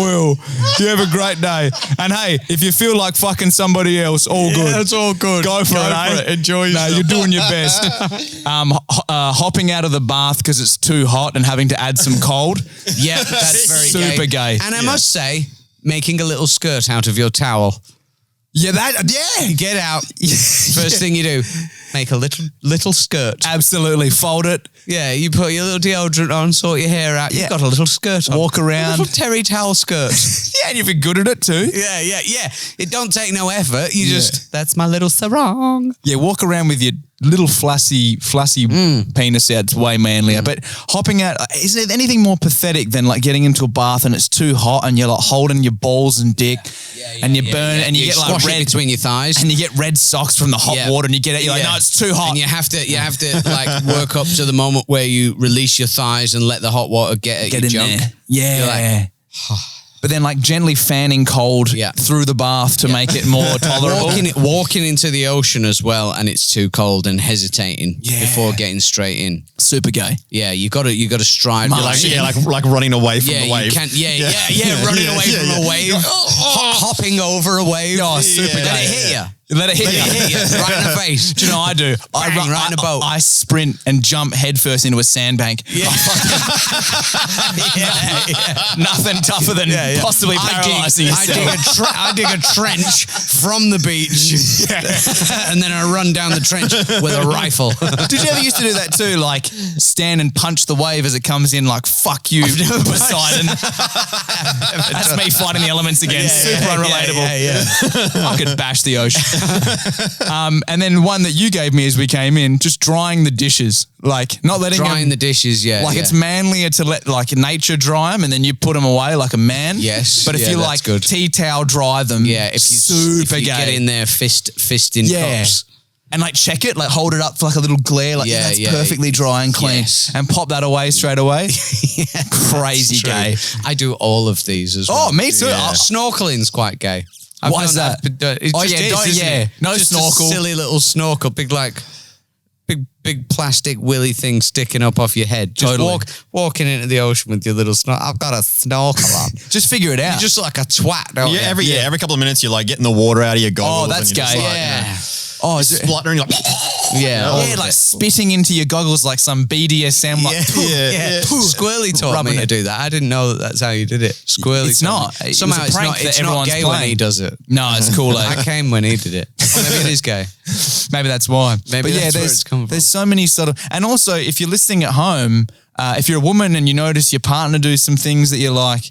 will. You have a great day. And hey, if you feel like fucking somebody else, all good. That's all good. Go for it. Enjoy No, yourself. you're doing your best. Hopping out of the bath because it's too hot and having to add some cold. Yeah, that's very Super gay. And I must say, making a little skirt out of your towel. Yeah, Get out. First thing you do, make a little skirt. absolutely. Fold it. Yeah, you put your little deodorant on, sort your hair out. Yeah. You've got a little skirt on. Walk around. A little terry towel skirt. Yeah, and you've been good at it too. Yeah. It don't take no effort. You just, that's my little sarong. Yeah, walk around with your little flassy penis out. It's way manlier. But hopping out, is there anything more pathetic than like getting into a bath and it's too hot and you're like holding your balls and dick and you burn and you get like squash it red between your thighs. and you get red socks from the hot Yeah. water and you get it. You're like, Yeah. no, it's too hot. And you have to like work up to the moment where you release your thighs and let the hot water get at get your in junk. there. Yeah. You're like, but then like gently fanning cold Yeah. through the bath to make it more tolerable. Walking into the ocean as well, and it's too cold, and hesitating Yeah. before getting straight in. Super gay. Yeah, you got to stride. March. Like running away from Yeah, the wave. you can't. Yeah, running away from a wave, hopping over a wave. Oh, super Let gay. it hit you. Let it hit Let it you. hit you right in the face. Do you know what I do? Bang, right in the boat. I sprint and jump headfirst into a sandbank. Yeah. Nothing tougher than possibly paralyzing yourself. I dig a trench from the beach, and then I run down the trench with a rifle. Did you ever used to do that too? Like stand and punch the wave as it comes in, like, fuck you, Poseidon. That's me fighting the elements again. Super unrelatable. I could bash the ocean. And then one that you gave me as we came in, just drying the dishes. Like not letting Drying them, the dishes, like it's manlier to let like nature dry them and then you put them away like a man. Yes. But if Yeah, you that's like good. tea towel dry them, Yeah, if super you gay. get in there fist in cups. And like check it, like hold it up for like a little glare, like Yeah, that's yeah. perfectly dry and clean, Yes. and pop that away straight away. Crazy True. gay. I do all of these as well. Oh, me too. Yeah. Snorkeling's quite gay. I've Why is done that? It Oh, just yeah, is, don't- isn't yeah. it? No Just snorkel. A silly little snorkel, big plastic willy thing sticking up off your head. Just Totally. walking into the ocean with your little snorkel. I've got a snorkel on. Just figure it out. You're just like a twat, don't you? Every couple of minutes you're like getting the water out of your goggles. Oh, that's and you're just gay. like, Yeah. oh, is it? spluttering like Yeah. all Yeah, of like it. spitting into your goggles like some BDSM. Like, yeah. Squirrely taught Rubbing me to it. do that. I didn't know that that's how you did it. Squirrely. It's taught not. me. It was Somehow a it's prank not. that It's not everyone's gay when he playing. does it. No, it's cool. I came when he did it. Or maybe it is gay. Maybe that's why. Maybe but yeah, that's where there's it's come from. there's so many sort of, and also if you're listening at home, if you're a woman and you notice your partner do some things that you're like,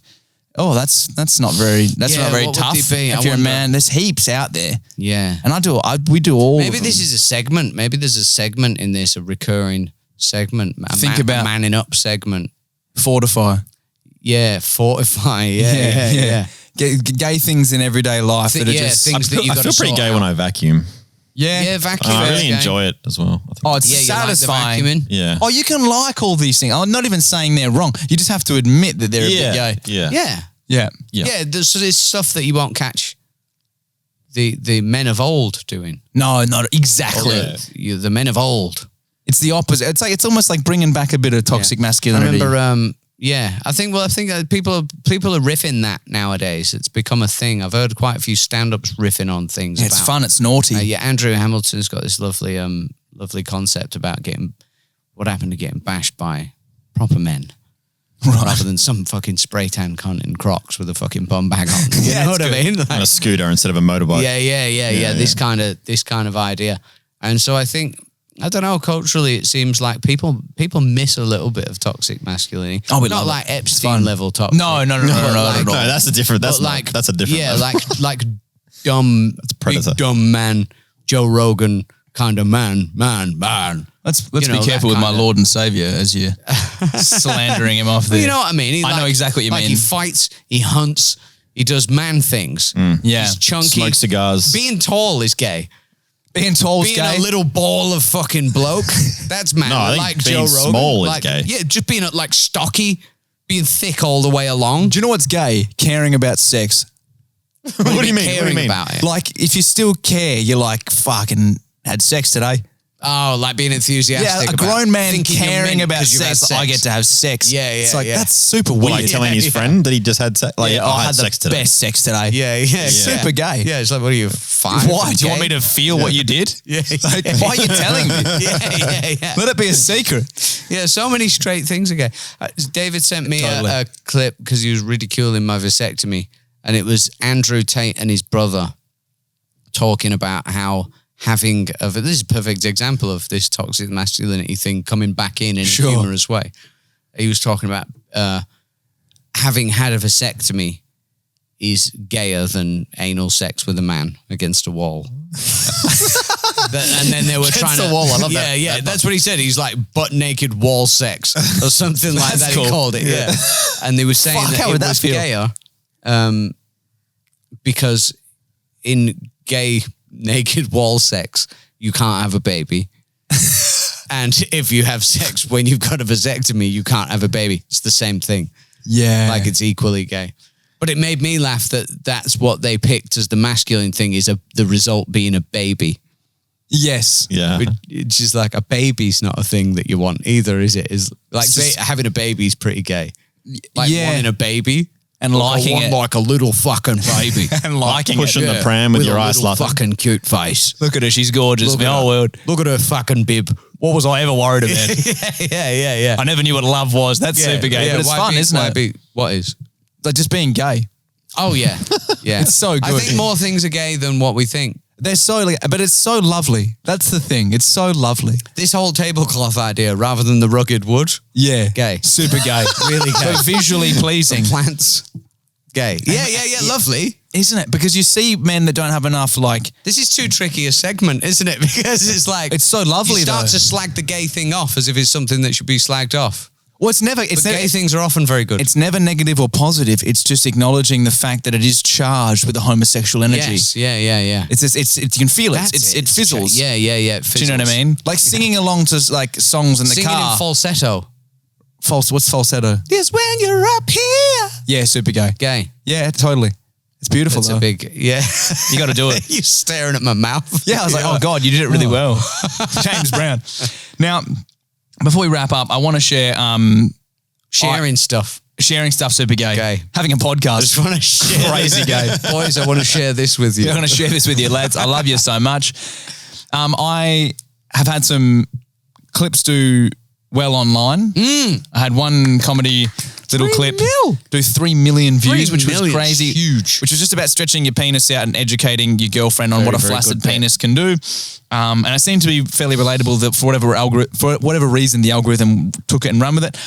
oh, that's not very Yeah, what would tough. they be? If I you're a wonder. man, there's heaps out there, Yeah. and we do all. Maybe of this them. is a segment. Maybe there's a segment in this, a recurring segment. Think about- a manning up segment. Fortify. Yeah, fortify. Yeah. Gay things in everyday life that are just things that you I got feel to pretty sort gay out. when I vacuum. Yeah, vacuum. I is really gay. enjoy it as well. I think. Oh, it's Yeah, you like the satisfying. vacuuming? Yeah. Oh, you can like all these things. I'm not even saying they're wrong. You just have to admit that they're a bit gay. Yeah. Yeah. Yeah. Yeah. So there's stuff that you won't catch the men of old doing. No, not exactly. The men of old. It's the opposite. It's almost like bringing back a bit of toxic masculinity. I remember. I think that people are riffing that nowadays. It's become a thing. I've heard quite a few stand-ups riffing on things. Yeah, it's about, fun. It's naughty. Andrew Hamilton's got this lovely concept about what happened to getting bashed by proper men. Rather than some fucking spray tan cunt in Crocs with a fucking bum bag on. You know what I mean? Like, On a scooter instead of a motorbike. yeah. This kind of idea. And so I think I don't know. Culturally, it seems like people miss a little bit of toxic masculinity. Oh, we not love like it. Epstein level toxic. No, but like- No, that's a different. That's but not, like that's a different. Yeah, level. like dumb, Predator. big dumb man, Joe Rogan kind of man. Let's You know, be careful that with my kinda- Lord and Savior as you're slandering him off there. You know what I mean? I know exactly what you like mean. He fights, he hunts, he does man things. Yeah. He's chunky. Smoke cigars. Being tall is gay. Being tall is Being gay. a little ball of fucking bloke, that's man. No, I think like being Joe Rogan. small is like, gay. Yeah, just being like stocky, being thick all the way along. Do you know what's gay? Caring about sex. What do you mean? What do you Caring mean? about it. Like, if you still care, you're like, fucking had sex today. Oh, like being enthusiastic. Yeah, a about grown man thinking you're caring mint about 'cause you've had sex, I get to have sex. Yeah, It's yeah, like, yeah. that's super weird. Like telling his friend that he just had sex. Like, yeah, I I had had sex the today. best sex today. Yeah. Super gay. Yeah, it's like, what are you, 5? Why? Do you want me to feel what you did? Yeah, Like, why are you telling me? yeah. Let it be a secret. Yeah, so many straight things again. David sent me Totally. a clip because he was ridiculing my vasectomy, and it was Andrew Tate and his brother talking about how this is a perfect example of this toxic masculinity thing coming back in a Sure. humorous way. He was talking about having had a vasectomy is gayer than anal sex with a man against a wall. And then they were trying to the wall, I love that. Yeah, that's what he said. He's like butt naked wall sex or something like That's that. cool. He called it. Yeah, and they were saying Fuck, that how it would that was feel? gayer because in gay naked wall sex you can't have a baby. And if you have sex when you've got a vasectomy, you can't have a baby. It's the same thing. Yeah. Like it's equally gay. But it made me laugh that that's what they picked as the masculine thing is the result being a baby. yes. Yeah. It's just like a baby's not a thing that you want either, is it? Is like It's just- having a baby is pretty gay. Like Yeah. wanting a baby And liking I want it. like a little fucking baby. And liking Pushing it. the pram with your a eyes little laughing. fucking cute face. Look at her. She's gorgeous. Look My at whole her. world. Look at her fucking bib. What was I ever worried about? Yeah. I never knew what love was. That's super gay. But it's why fun, be- isn't why it? be- what is? Like just being gay. Oh yeah, yeah. It's so I good. think more things are gay than what we think. They're so, but it's so lovely. That's the thing. It's so lovely. This whole tablecloth idea, rather than the rugged wood, Yeah. Gay. Super gay. Really gay. So visually pleasing. plants, gay. Yeah. Lovely. Isn't it? Because you see men that don't have enough, like, This is too tricky a segment, isn't it? Because it's like it's so lovely you start though. to slag the gay thing off as if it's something that should be slagged off. Well, it's never, But gay things are often very good. it's never negative or positive. It's just acknowledging the fact that it is charged with a homosexual energy. Yes. Yeah. It's you can feel it. That's It fizzles. Yeah. It fizzles. Do you know what I mean? Like singing along to like songs in the Singing car. in falsetto. What's falsetto? Yes, when you're up here. Yeah, super gay. Gay. Yeah, totally. It's beautiful That's though. a big, yeah. You got to do it. You're staring at my mouth. Yeah, I was like, oh God, you did it really well. James Brown. Now, before we wrap up, I want to share Sharing stuff. sharing stuff super gay. Gay. Having a I podcast. just want to share. Crazy gay. Boys, I want to share this with you. I'm going to share this with you, lads. I love you so much. I have had some clips do well online. I had one comedy little 3 clip mil. do 3 million views, 3 which was million, crazy. huge. Which was just about stretching your penis out and educating your girlfriend on Very, what a very flaccid good bit. penis can do. And it seemed to be fairly relatable that for whatever reason the algorithm took it and ran with it.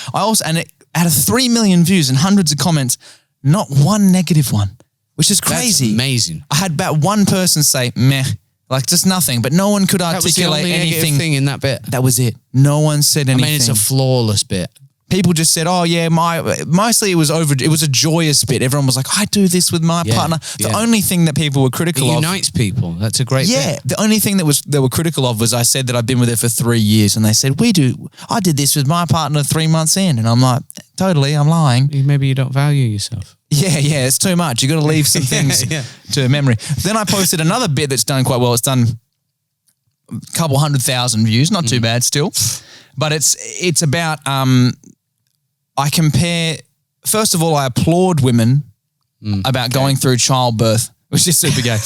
And it had 3 million views and hundreds of comments, not one negative one, which is crazy. That's amazing. I had about one person say meh, like just nothing, but no one could That was the articulate only negative anything. thing in that bit. That was it. No one said I anything. mean, it's a flawless bit. People just said, "Oh yeah, mostly it was a joyous bit." Everyone was like, "I do this with my Yeah, partner." The yeah. only thing that people were It critical of, unites people. That's a great yeah, bit. the only thing that they were critical of was I said that I'd been with her for 3 years, and they said, I did this with my partner 3 months in," and I'm like, totally, I'm lying. Maybe you don't value yourself. Yeah, it's too much. You got to leave some things Yeah. to memory. Then I posted another bit that's done quite well. It's done a couple 100,000 views, not too bad still, but it's about. I compare. First of all, I applaud women about going through childbirth which is super gay.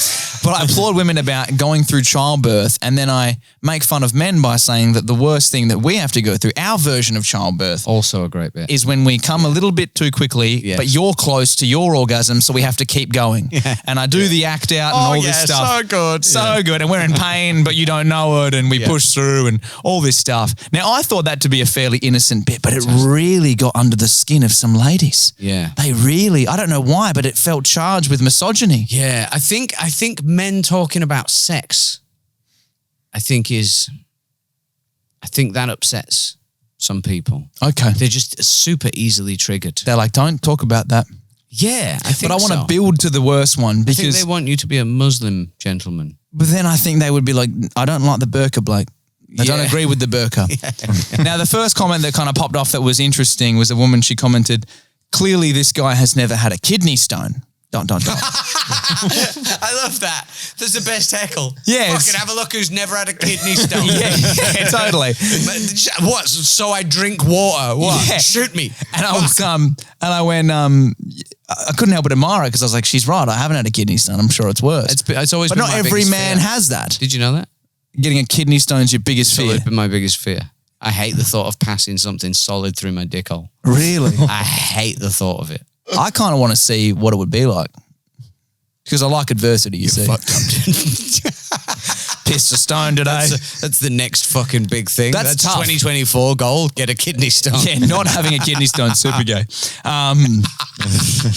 But I applaud women about going through childbirth, and then I make fun of men by saying that the worst thing that we have to go through, our version of childbirth, Also a great bit. is when we come a little bit too quickly, Yes. but you're close to your orgasm, so we have to keep going. And I do the act out and all this stuff. so good. So good. And we're in pain, but you don't know it, and we push through and all this stuff. Now, I thought that to be a fairly innocent bit, but it really got under the skin of some ladies. Yeah. They really, I don't know why, but it felt charged with misogyny. Yeah, I think men talking about sex, I think that upsets some people. Okay. They're just super easily triggered. They're like, don't talk about that. Yeah, I think But I want to so. build to the worst one I think because, they want you to be a Muslim gentleman. but then I think they would be like, I don't like the burqa, Blake. I don't Yeah. agree with the burqa. Now, the first comment that kind of popped off that was interesting was a woman, she commented, clearly this guy has never had a kidney stone. ... I love that. That's the best heckle. Yeah, it's- Fucking have a look who's never had a kidney stone. yeah, totally. What? So I drink water? What? Yeah. Shoot me. And I was, and I went, I couldn't help but admire her because I was like, she's right. I haven't had a kidney stone. I'm sure it's worse. It's always but been not my every biggest man fear. has that. Did you know that? Getting a kidney stone is your biggest It's fear. always been my biggest fear. I hate the thought of passing something solid through my dick hole. Really? I hate the thought of it. I kind of want to see what it would be like. Because I like adversity, you see. Pissed a stone today. That's the next fucking big thing. That's tough. 2024 goal. Get a kidney stone. Yeah, not having a kidney stone, super gay.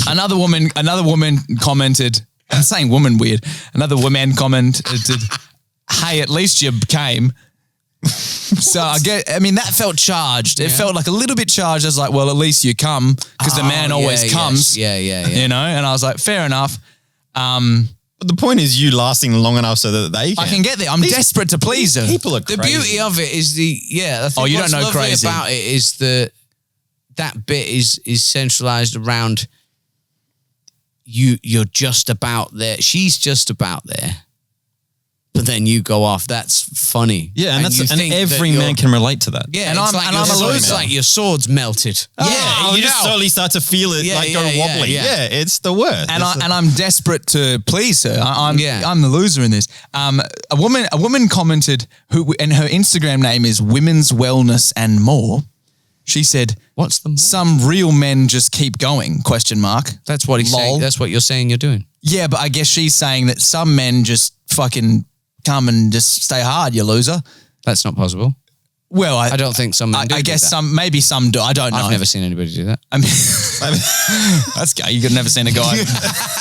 Another woman commented, I'm saying woman weird. Another woman commented, hey, at least you came. So that felt charged. It felt like a little bit charged. I was like, well, at least you come because the man always comes. Yeah. You know, and I was like, fair enough. But the point is you lasting long enough so that they can. I can get there. I'm desperate to please her. People are The crazy. beauty of it is I think you what's don't know lovely crazy. about it is that bit is centralized around you're just about there. She's just about there. But then you go off. That's funny. Yeah, and you think every that man you're- can relate to that. Yeah, And it's I'm- like and your I'm a sword- loser. It's like your sword's melted. Yeah, you just no. slowly start to feel it Yeah, go yeah, wobbly. yeah. Yeah, it's the worst. And I'm desperate to please her. I'm Yeah. the loser in this. A woman commented and her Instagram name is Women's Wellness and More. She said, What's the more? "Some real men just keep going?" ? That's what he's Lol. saying. That's what you're saying you're doing. Yeah, but I guess she's saying that some men just fucking come and just stay hard, you loser. That's not possible. Well, I don't think some men do I do guess that. maybe some do. I don't know. I've never seen anybody do that. I mean, that's gay. You've never seen a guy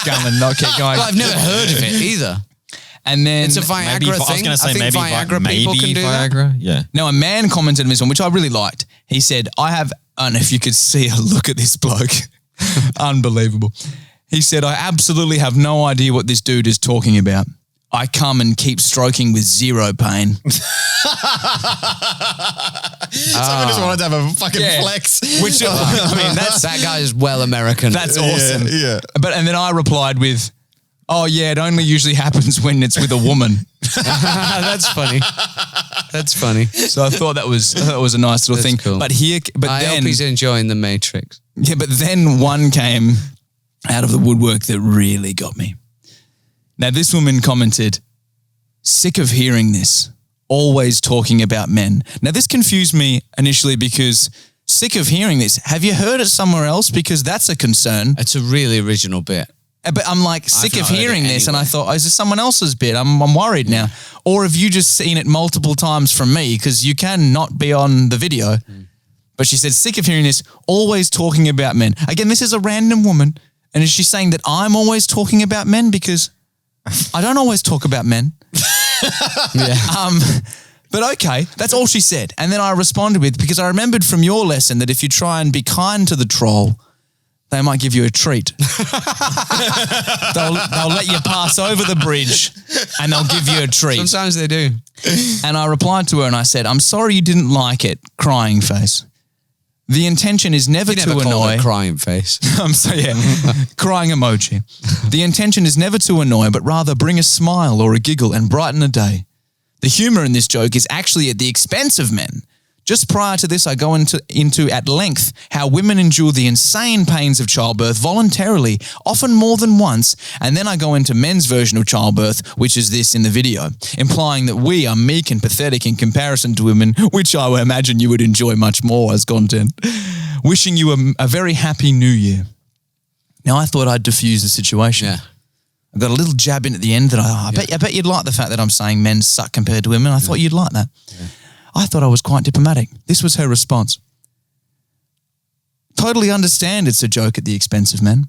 come and not keep going. Well, I've never heard of it either. And then It's a Viagra maybe, I was thing. going to say I think maybe Viagra people can do that. Viagra. Yeah. Now, a man commented on this one, which I really liked. He said, and if you could see a look at this bloke, unbelievable. He said, I absolutely have no idea what this dude is talking about. I come and keep stroking with zero pain. Someone just wanted to have a fucking Yeah. flex. Which, I mean, That guy is well American. that's awesome. Yeah. And then I replied with, oh yeah, it only usually happens when it's with a woman. That's funny. That's funny. So I thought that was a nice little That's thing. cool. But I hope he's enjoying the Matrix. Yeah, but then one came out of the woodwork that really got me. Now, this woman commented, sick of hearing this, always talking about men. Now, this confused me initially because sick of hearing this. Have you heard it somewhere else? Because that's a concern. It's a really original bit. But I'm like sick not of heard it hearing this. And I anywhere. thought, oh, is this someone else's bit? I'm worried now. Or have you just seen it multiple times from me? Because you can not be on the video. But she said, sick of hearing this, always talking about men. Again, this is a random woman. And is she saying that I'm always talking about men? Because I don't always talk about men. But okay, that's all she said. And then I responded with, because I remembered from your lesson that if you try and be kind to the troll, they might give you a treat. they'll let you pass over the bridge and they'll give you a treat. Sometimes they do. And I replied to her and I said, I'm sorry you didn't like it, crying face. The intention is never You to never call annoy. it a crying face. I'm so crying emoji. The intention is never to annoy, but rather bring a smile or a giggle and brighten a day. The humor in this joke is actually at the expense of men. Just prior to this, I go into at length how women endure the insane pains of childbirth voluntarily, often more than once, and then I go into men's version of childbirth, which is this in the video, implying that we are meek and pathetic in comparison to women, which I would imagine you would enjoy much more as content. Wishing you a very happy new year. Now, I thought I'd diffuse the situation. Yeah. I got a little jab in at the end that I bet you'd like the fact that I'm saying men suck compared to women. I thought you'd like that. Yeah. I thought I was quite diplomatic. This was her response. Totally understand it's a joke at the expense of men.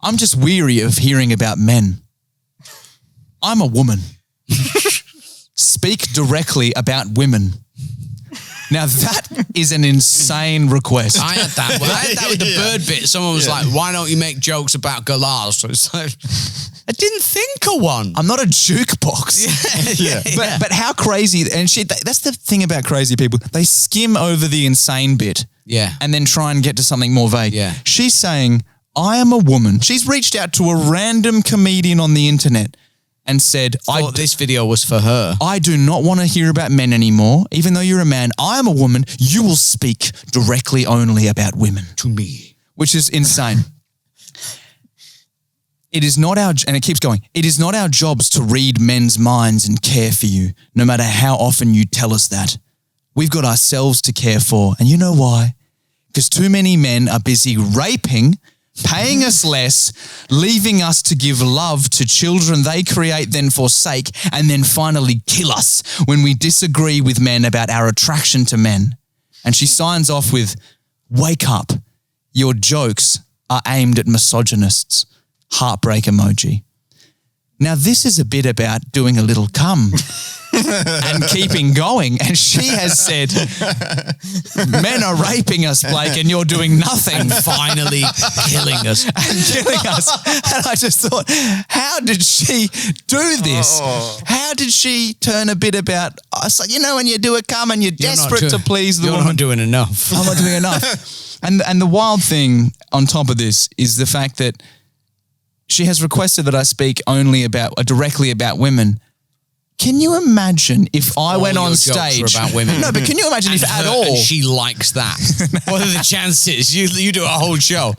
I'm just weary of hearing about men. I'm a woman. Speak directly about women. Now that is an insane request. I had that. Well, I had that with the bird bit. Someone was like, "Why don't you make jokes about galahs?" So it's like, I didn't think of one. I'm not a jukebox. Yeah. But how crazy, and that's the thing about crazy people. They skim over the insane bit. Yeah. And then try and get to something more vague. Yeah. She's saying, I am a woman. She's reached out to a random comedian on the internet and said, this video was for her. I do not want to hear about men anymore. Even though you're a man, I am a woman. You will speak directly only about women. To me. Which is insane. It is not our, and it keeps going, it is not our jobs to read men's minds and care for you, no matter how often you tell us that. We've got ourselves to care for. And you know why? Because too many men are busy raping, paying us less, leaving us to give love to children they create then forsake, and then finally kill us when we disagree with men about our attraction to men. And she signs off with, wake up. Your jokes are aimed at misogynists. Heartbreak emoji. Now, this is a bit about doing a little cum and keeping going. And she has said, men are raping us, Blake, and you're doing nothing. And finally killing us. And I just thought, how did she do this? How did she turn a bit about, it's like, you know, when you do a cum and you're desperate to please the woman. You're not doing enough. I'm not doing enough. And the wild thing on top of this is the fact that she has requested that I speak directly about women. Can you imagine if I went on stage about women? No, but can you imagine if at all and she likes that? What are the chances? You do a whole show.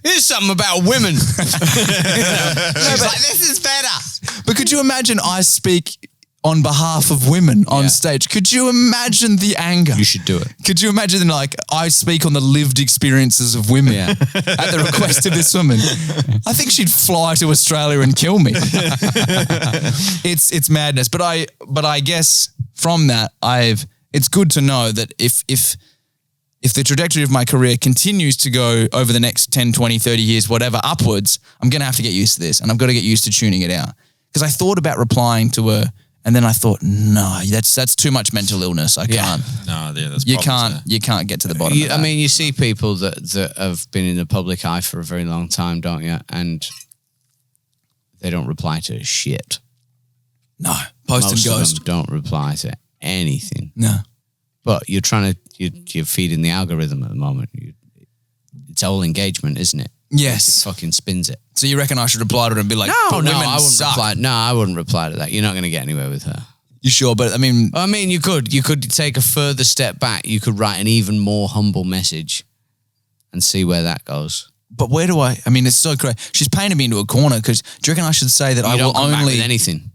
Here's something about women. She's like, this is better. But could you imagine I speak on behalf of women on stage? Could you imagine the anger? You should do it. Could you imagine, like, I speak on the lived experiences of women at the request of this woman? I think she'd fly to Australia and kill me. It's madness. But I guess from that, it's good to know that if the trajectory of my career continues to go over the next 10, 20, 30 years, whatever, upwards, I'm going to have to get used to this, and I've got to get used to tuning it out. Because I thought about replying to her, and then I thought, no, that's too much mental illness. I can't. No, there's you can't get to the bottom of that. I mean, you see people that have been in the public eye for a very long time, don't you? And they don't reply to shit. No, post and ghost. Of them don't reply to anything. No. But you're you're feeding the algorithm at the moment. It's all engagement, isn't it? Yes. It fucking spins it. So you reckon I should reply to her and be like, no, I wouldn't suck. reply. No, I wouldn't reply to that. You're not going to get anywhere with her. You sure? But I mean, you could take a further step back. You could write an even more humble message and see where that goes. But where do I mean, it's so crazy. She's painted me into a corner because do you reckon I should say that I will only back with anything?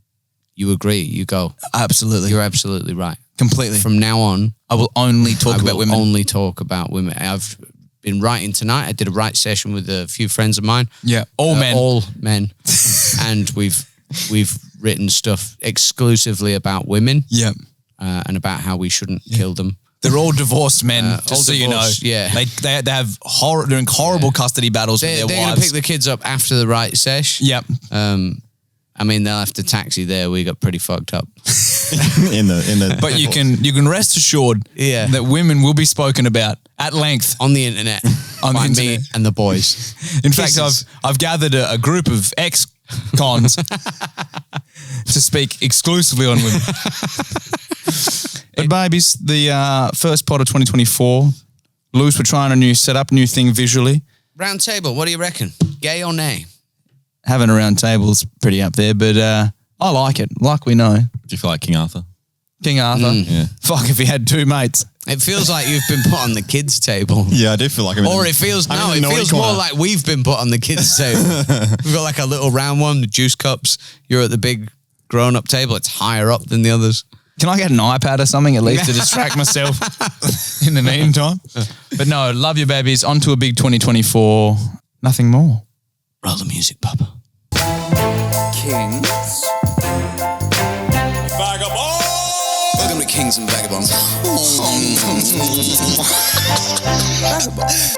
You agree, you go. Absolutely. You're absolutely right. Completely. From now on, I will only talk about women. Only talk about women. I've been writing tonight. I did a write session with a few friends of mine. Yeah, all men. And we've written stuff exclusively about women. Yeah. And about how we shouldn't kill them. They're all divorced men, just so you know. Yeah. They have they're in horrible custody battles with their wives. They're going to pick the kids up after the write sesh. Yep. I mean, they'll have to taxi there. We got pretty fucked up. in the But you can rest assured that women will be spoken about at length on the internet by me and the boys. In fact, I've gathered a group of ex-cons to speak exclusively on women. But babies, the first pod of 2024, Lewis, we're trying a new setup, new thing visually. Round table, what do you reckon? Gay or nay? Having a round table is pretty up there, but I like it, like we know. Do you feel like King Arthur? King Arthur. Yeah. Fuck if he had two mates. It feels like you've been put on the kids' table. Yeah, I do feel like I'm in Or the- it feels I'm in no, the it naughty feels more corner. like we've been put on the kids' table. We've got like a little round one, the juice cups. You're at the big grown-up table. It's higher up than the others. Can I get an iPad or something at least to distract myself in the meantime? But no, love you, babies. On to a big 2024. Nothing more. Roll the music, Papa. Kings. Vagabonds. Welcome to Kings and Vagabonds. Vagabonds.